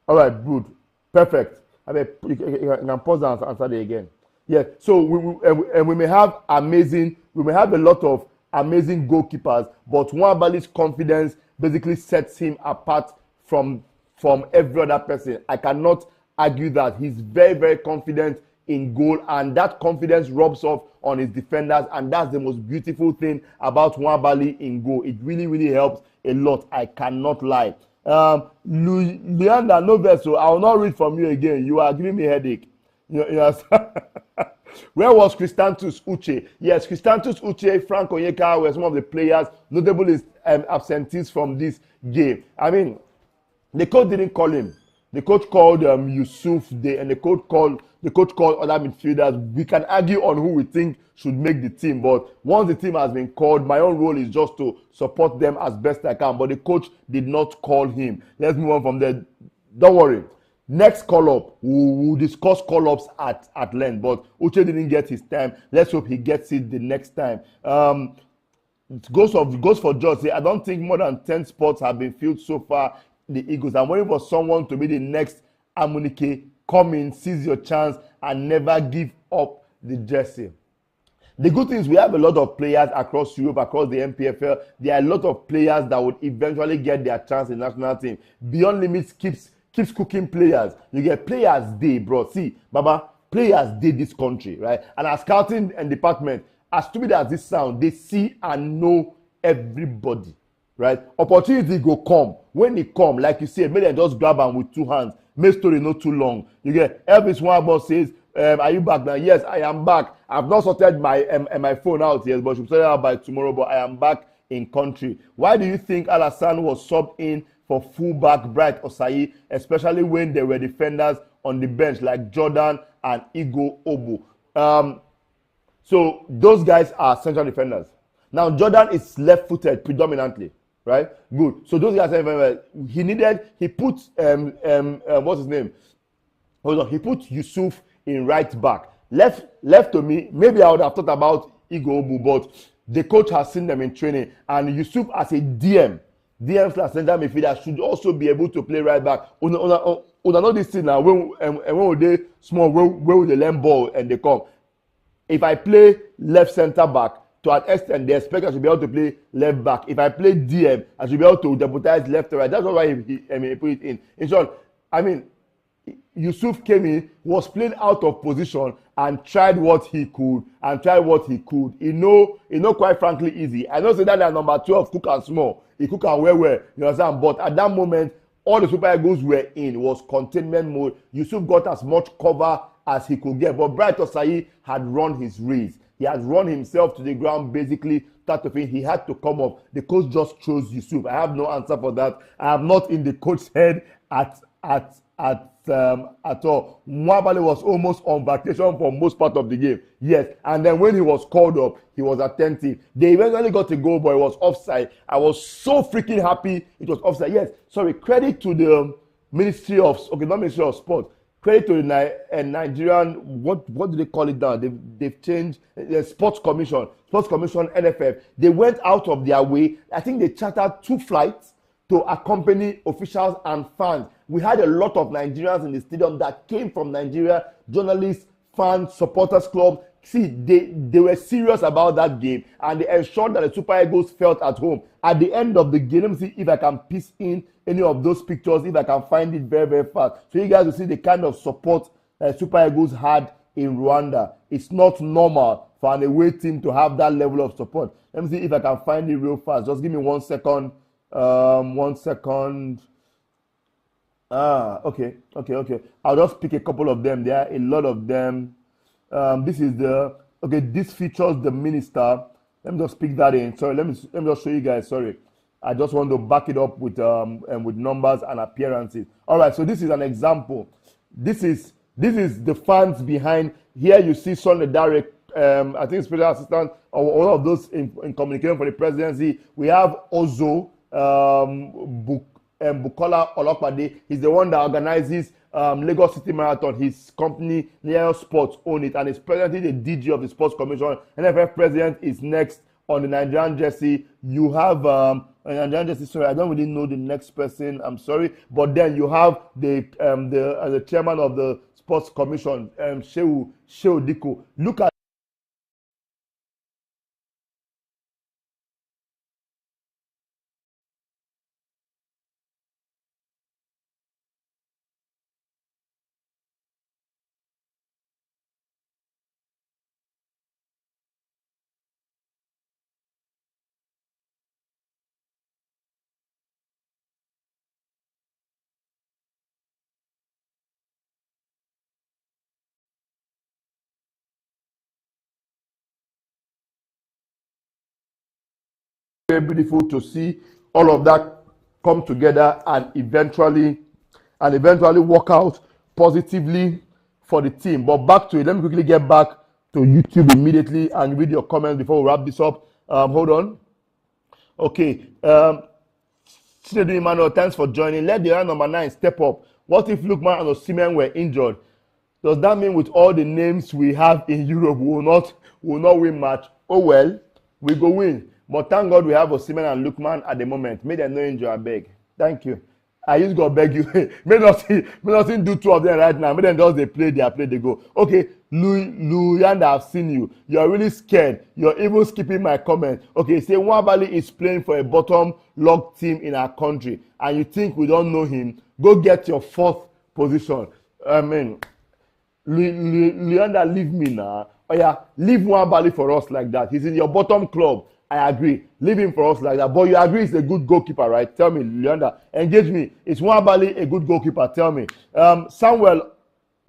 Speaker 1: All right, good, perfect. You can pause and answer it again. Yeah. So we may have a lot of amazing goalkeepers, but Nwabali's confidence basically sets him apart from every other person. I cannot argue that. He's very, very confident in goal, and that confidence rubs off on his defenders, and that's the most beautiful thing about Nwabali in goal. It really, really helps a lot. I cannot lie. Leander, no vessel. I will not read from you again. You are giving me a headache. You know. Where was Christantus Uche? Yes, Christantus Uche, Frank Onyeka were some of the players, notable absentees from this game. I mean, the coach didn't call him. The coach called Yusuf, and the coach called other midfielders. We can argue on who we think should make the team, but once the team has been called, my own role is just to support them as best I can. But the coach did not call him. Let's move on from there. Don't worry. Next call-up, we'll discuss call-ups at length, but Uche didn't get his time. Let's hope he gets it the next time. Goes for George. I don't think more than 10 spots have been filled so far. The Eagles. I'm waiting for someone to be the next Amunike. Come in, seize your chance, and never give up the jersey. The good thing is we have a lot of players across Europe, across the MPFL. There are a lot of players that would eventually get their chance in the national team. Beyond Limits keeps cooking players. You get players day, bro. See, Baba, players day this country, right? And our scouting and department, as stupid as this sound, they see and know everybody, right? Opportunity go come. When it come, like you said, maybe just grab them with 2 hands. Make story not too long. You get Elvis Nwabo says, are you back now? Yes, I am back. I've not sorted my phone out yet, but should sort it out by tomorrow. But I am back in country. Why do you think Alassane was subbed in for fullback Bright Osayi, especially when there were defenders on the bench like Jordan and Igo Obu. So those guys are central defenders. Now Jordan is left-footed predominantly, right? Good. So those guys are he put what's his name? Hold on. He put Yusuf in right back. Left to me, maybe I would have thought about Igo Obu, but the coach has seen them in training, and Yusuf as a DM slash center midfielder should also be able to play right back. Una know this thing now. When they small, when they learn ball and they come. If I play left center back, to an extent, they expect I should be able to play left back. If I play DM, I should be able to deputize left to right. That's why he put it in. In short, I mean, Yusuf came in, was playing out of position and tried what he could. He know quite frankly easy. I know say that number 12 cook and small. He cook and well. You understand? But at that moment, all the Super Eagles were in was containment mode. Yusuf got as much cover as he could get. But Bright Osayi had run his race. He had run himself to the ground basically. Start to finish. He had to come up. The coach just chose Yusuf. I have no answer for that. I am not in the coach's head at all. Nwabali was almost on vacation for most part of the game. Yes, and then when he was called up, he was attentive. They eventually got a goal, but it was offside. I was so freaking happy it was offside. Yes, sorry. Credit to the Ministry of Sport. Credit to the Nigerian, what do they call it now? They've changed the Sports Commission, NFF. They went out of their way. I think they chartered 2 flights to accompany officials and fans. We had a lot of Nigerians in the stadium that came from Nigeria, journalists, fans, supporters club. See, they were serious about that game, and they ensured that the Super Eagles felt at home. At the end of the game, let me see if I can piece in any of those pictures, if I can find it very, very fast. So you guys will see the kind of support that Super Eagles had in Rwanda. It's not normal for an away team to have that level of support. Let me see if I can find it real fast. Just give me 1 second. 1 second. Okay. I'll just pick a couple of them. There are a lot of them. This features the minister. Let me just pick that in. Sorry, let me just show you guys. Sorry, I just want to back it up with numbers and appearances. All right, so this is an example. This is the fans behind. Here you see Sunday Derek. I think special assistant or all of those in communication for the presidency. We have Ozo Bukola Olopade. He's the one that organizes Lagos City Marathon. His company, Neo Sports, own it, and is presently the DG of the Sports Commission. NFF president is next on the Nigerian jersey. You have Nigerian jersey. Sorry, I don't really know the next person. I'm sorry, but then you have the chairman of the Sports Commission, Shehu Diko. Look at very beautiful to see all of that come together and eventually work out positively for the team. But back to it. Let me quickly get back to YouTube immediately and read your comments before we wrap this up. Hold on. Okay. Chinedu Emmanuel, thanks for joining. Let the number 9 step up. What if Lookman and Osimhen were injured? Does that mean with all the names we have in Europe, we will not win match? Oh well, we go win. But thank God we have Osimhen and Lookman at the moment. May them no injure, I beg. Thank you. I just got beg you. may nothing do 2 of them right now. May them just they play, they go. Okay, Luyanda, I've seen you. You're really scared. You're even skipping my comment. Okay, say Nwabali is playing for a bottom log team in our country, and you think we don't know him? Go get your 4th position. I mean, Luyanda, leave me now. Oh yeah, leave Nwabali for us like that. He's in your bottom club. I agree. Leave him for us like that. But you agree he's a good goalkeeper, right? Tell me, Leander. Engage me. Is Nwabali a good goalkeeper? Tell me. Samuel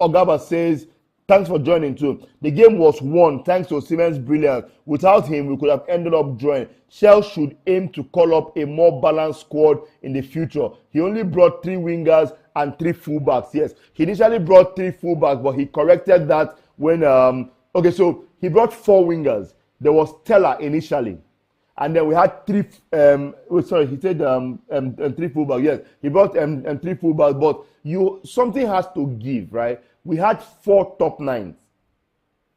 Speaker 1: Ogaba says, Thanks for joining too. The game was won thanks to Osimhen's brilliance. Without him, we could have ended up drawing. Shell should aim to call up a more balanced squad in the future. He only brought 3 wingers and 3 fullbacks. Yes, he initially brought 3 fullbacks, but he corrected that when okay, so he brought 4 wingers. There was Teller initially, and then we had 3. He said 3 fullbacks. Yes, he brought 3 fullbacks, but something has to give, right? We had 4 top 9s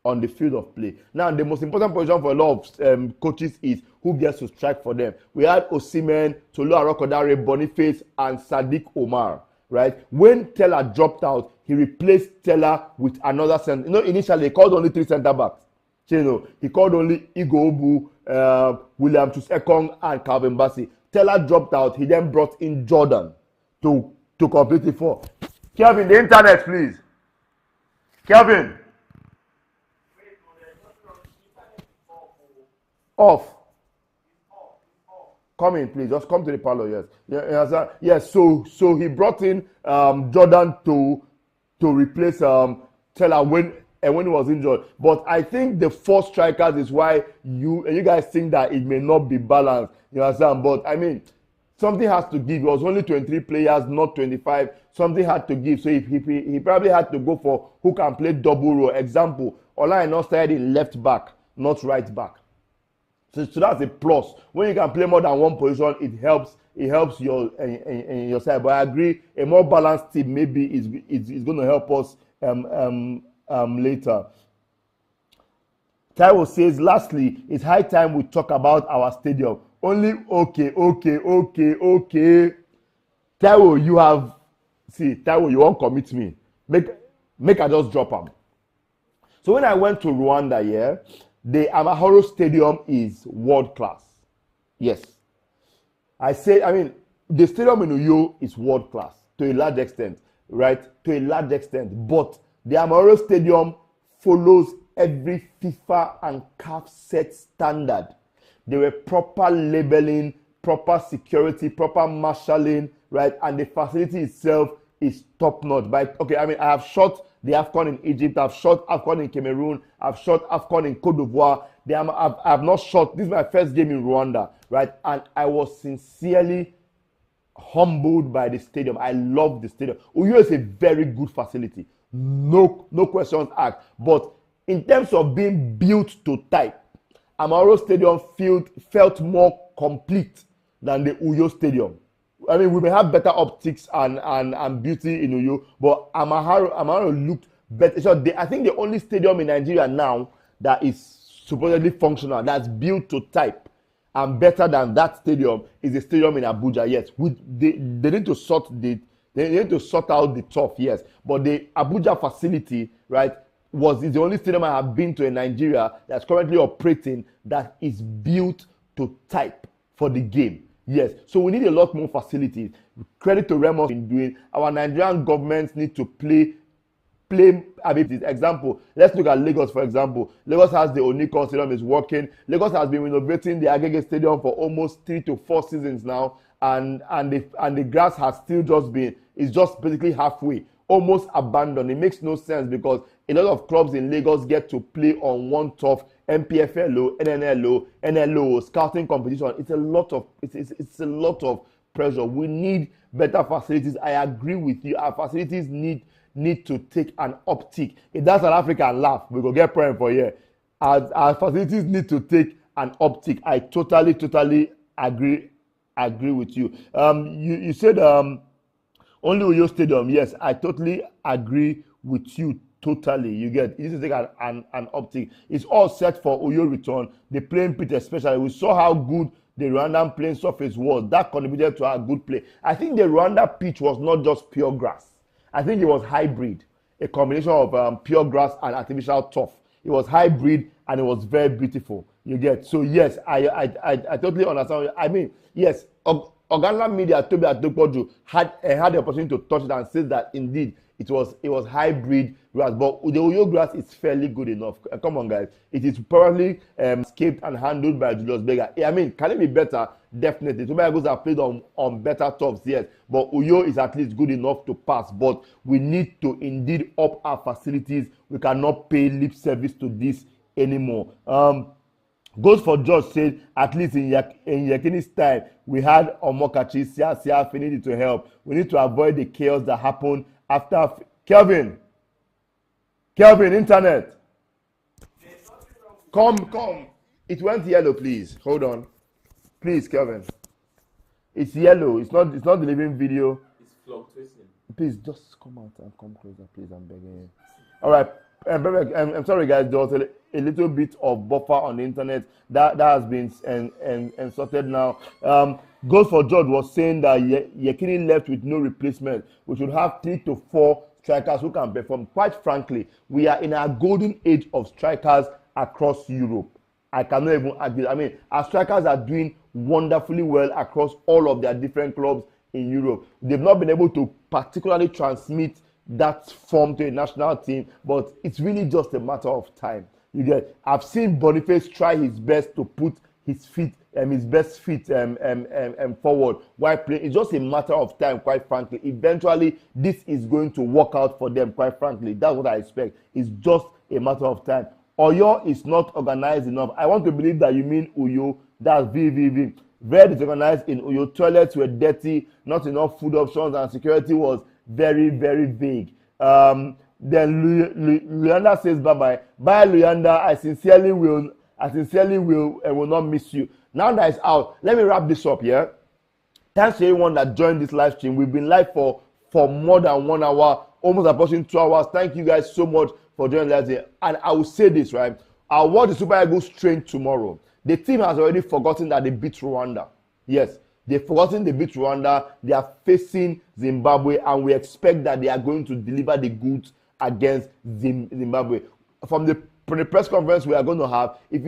Speaker 1: on the field of play. Now, the most important position for a lot of coaches is who gets to strike for them. We had Osimhen, Tolu Arokodare, Boniface, and Sadiq Omar, right? When Teller dropped out, he replaced Teller with another center. Initially, he called only 3 centre-backs. He called only Igbo Obu, William Chusekong, and Calvin Bassey. Teller dropped out. He then brought in Jordan to complete the 4. Kevin, the internet, please. Kevin. Off. Come in, please. Just come to the parlor. Yes. Yes. So he brought in Jordan to replace Teller when he was injured. But I think the 4 strikers is why you guys think that it may not be balanced. You understand? But I mean, something has to give. It was only 23 players, not 25. Something had to give. So he probably had to go for who can play double role. Example, Ola started in left back, not right back. So that's a plus. When you can play more than one position, it helps your side. But I agree, a more balanced team maybe is going to help us later. Taiwo says, lastly, it's high time we talk about our stadium. Only okay. Taiwo, you won't commit me. Make I just drop him. So when I went to Rwanda, the Amahoro Stadium is world class. Yes. The stadium in Uyo is world class to a large extent, right? To a large extent. But the Amahoro Stadium follows every FIFA and CAF set standard. There were proper labeling, proper security, proper marshalling, right? And the facility itself is top notch. I have shot the AFCON in Egypt, I've shot AFCON in Cameroon, I've shot AFCON in Cote d'Ivoire. I've not shot, this is my first game in Rwanda, right? And I was sincerely humbled by the stadium. I love the stadium. Uyo is a very good facility. No questions asked. But in terms of being built to type, Amahoro Stadium felt more complete than the Uyo Stadium. I mean, we may have better optics and beauty in Uyo, but Amahoro looked better. So I think the only stadium in Nigeria now that is supposedly functional, that's built to type, and better than that stadium is the stadium in Abuja. Yes, they need to sort out the turf. Yes, but the Abuja facility, right, is the only stadium I have been to in Nigeria that's currently operating that is built to type for the game. Yes, so we need a lot more facilities. Credit to Remos in doing. Our Nigerian governments need to play. Example, let's look at Lagos, for example. Lagos has the Oniko Stadium is working. Lagos has been renovating the Agege Stadium for almost 3 to 4 seasons now, and the grass has still it's just basically halfway, almost abandoned. It makes no sense because a lot of clubs in Lagos get to play on one turf, MPFLO, NNLO, NLO, scouting competition. It's a lot of pressure. We need better facilities. I agree with you. Our facilities need to take an uptick. If that's South Africa laugh, we go get praying for here. Our facilities need to take an uptick. I totally agree with you. You said only Uyo Stadium. Yes, I totally agree with you. Totally, you get it needs to take an uptick. It's all set for Uyo return. The playing pitch, especially, we saw how good the Rwandan playing surface was. That contributed to our good play. I think the Rwanda pitch was not just pure grass. I think it was hybrid, a combination of pure grass and artificial turf. It was hybrid and it was very beautiful. You get so yes, I totally understand. I mean, yes, Oganda Media, Toby Atokpoju, had the opportunity to touch it and says that indeed it was hybrid grass, but the Uyo grass is fairly good enough. Come on, guys, it is probably escaped and handled by Julius Berger. I mean, can it be better? Definitely. Super Eagles have played on better tops, yes, but Uyo is at least good enough to pass. But we need to indeed up our facilities. We cannot pay lip service to this anymore. Goes for George said, at least in Yekini's time, we had Omokachi, Sia Finidi to help. We need to avoid the chaos that happened after. Kelvin, internet. Come. It went yellow, please. Hold on. Please, Kelvin. It's yellow. It's not delivering video.
Speaker 3: It's fluctuating.
Speaker 1: Please, just come out and come closer, please. I'm begging you. All right. I'm sorry, guys. There was a little bit of buffer on the internet that has been and sorted now. Goes for George was saying that Yekini left with no replacement. We should have 3 to 4 strikers who can perform. Quite frankly, we are in a golden age of strikers across Europe. I cannot even argue. I mean, our strikers are doing wonderfully well across all of their different clubs in Europe. They've not been able to particularly transmit that form to a national team, but it's really just a matter of time. You get. I've seen Boniface try his best to put his best feet forward while playing. It's just a matter of time, quite frankly. Eventually, this is going to work out for them, quite frankly. That's what I expect. It's just a matter of time. Oyo is not organized enough. I want to believe that you mean Uyo. That's VVV. Very disorganized in Uyo. Toilets were dirty, not enough food options, and security was very, very vague. Then Luyanda says bye-bye. Bye, Luyanda. I sincerely will not miss you. Now that it's out, let me wrap this up, yeah? Thanks to everyone that joined this live stream. We've been live for more than 1 hour, almost approaching 2 hours. Thank you guys so much for joining us here. And I will say this, right? I'll watch the Super Eagles train tomorrow. The team has already forgotten that they beat Rwanda. Yes, they've forgotten they beat Rwanda. They are facing Zimbabwe, and we expect that they are going to deliver the goods against Zimbabwe. From the press conference we are going to have, we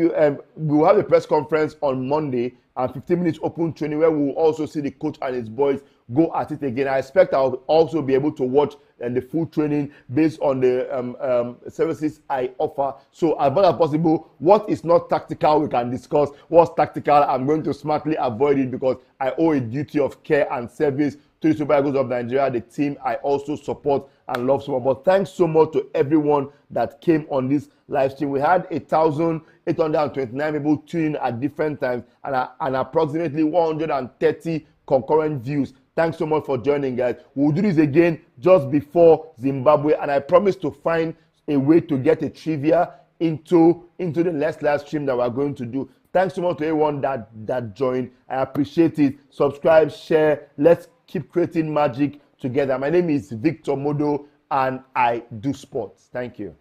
Speaker 1: will have a press conference on Monday and 15 minutes open training where we will also see the coach and his boys go at it again. I expect I will also be able to watch the full training based on the services I offer. So as much as possible, what is not tactical we can discuss. What's tactical, I'm going to smartly avoid it because I owe a duty of care and service to the Super Eagles of Nigeria, the team I also support and love so much. But thanks so much to everyone that came on this live stream. We had 1,829 people tuning at different times and approximately 130 concurrent views. Thanks so much for joining, guys. We'll do this again just before Zimbabwe, and I promise to find a way to get a trivia into the next live stream that we're going to do. Thanks so much to everyone that joined. I appreciate it. Subscribe, share. Let's keep creating magic together. My name is Victor Modo, and I do sports. Thank you.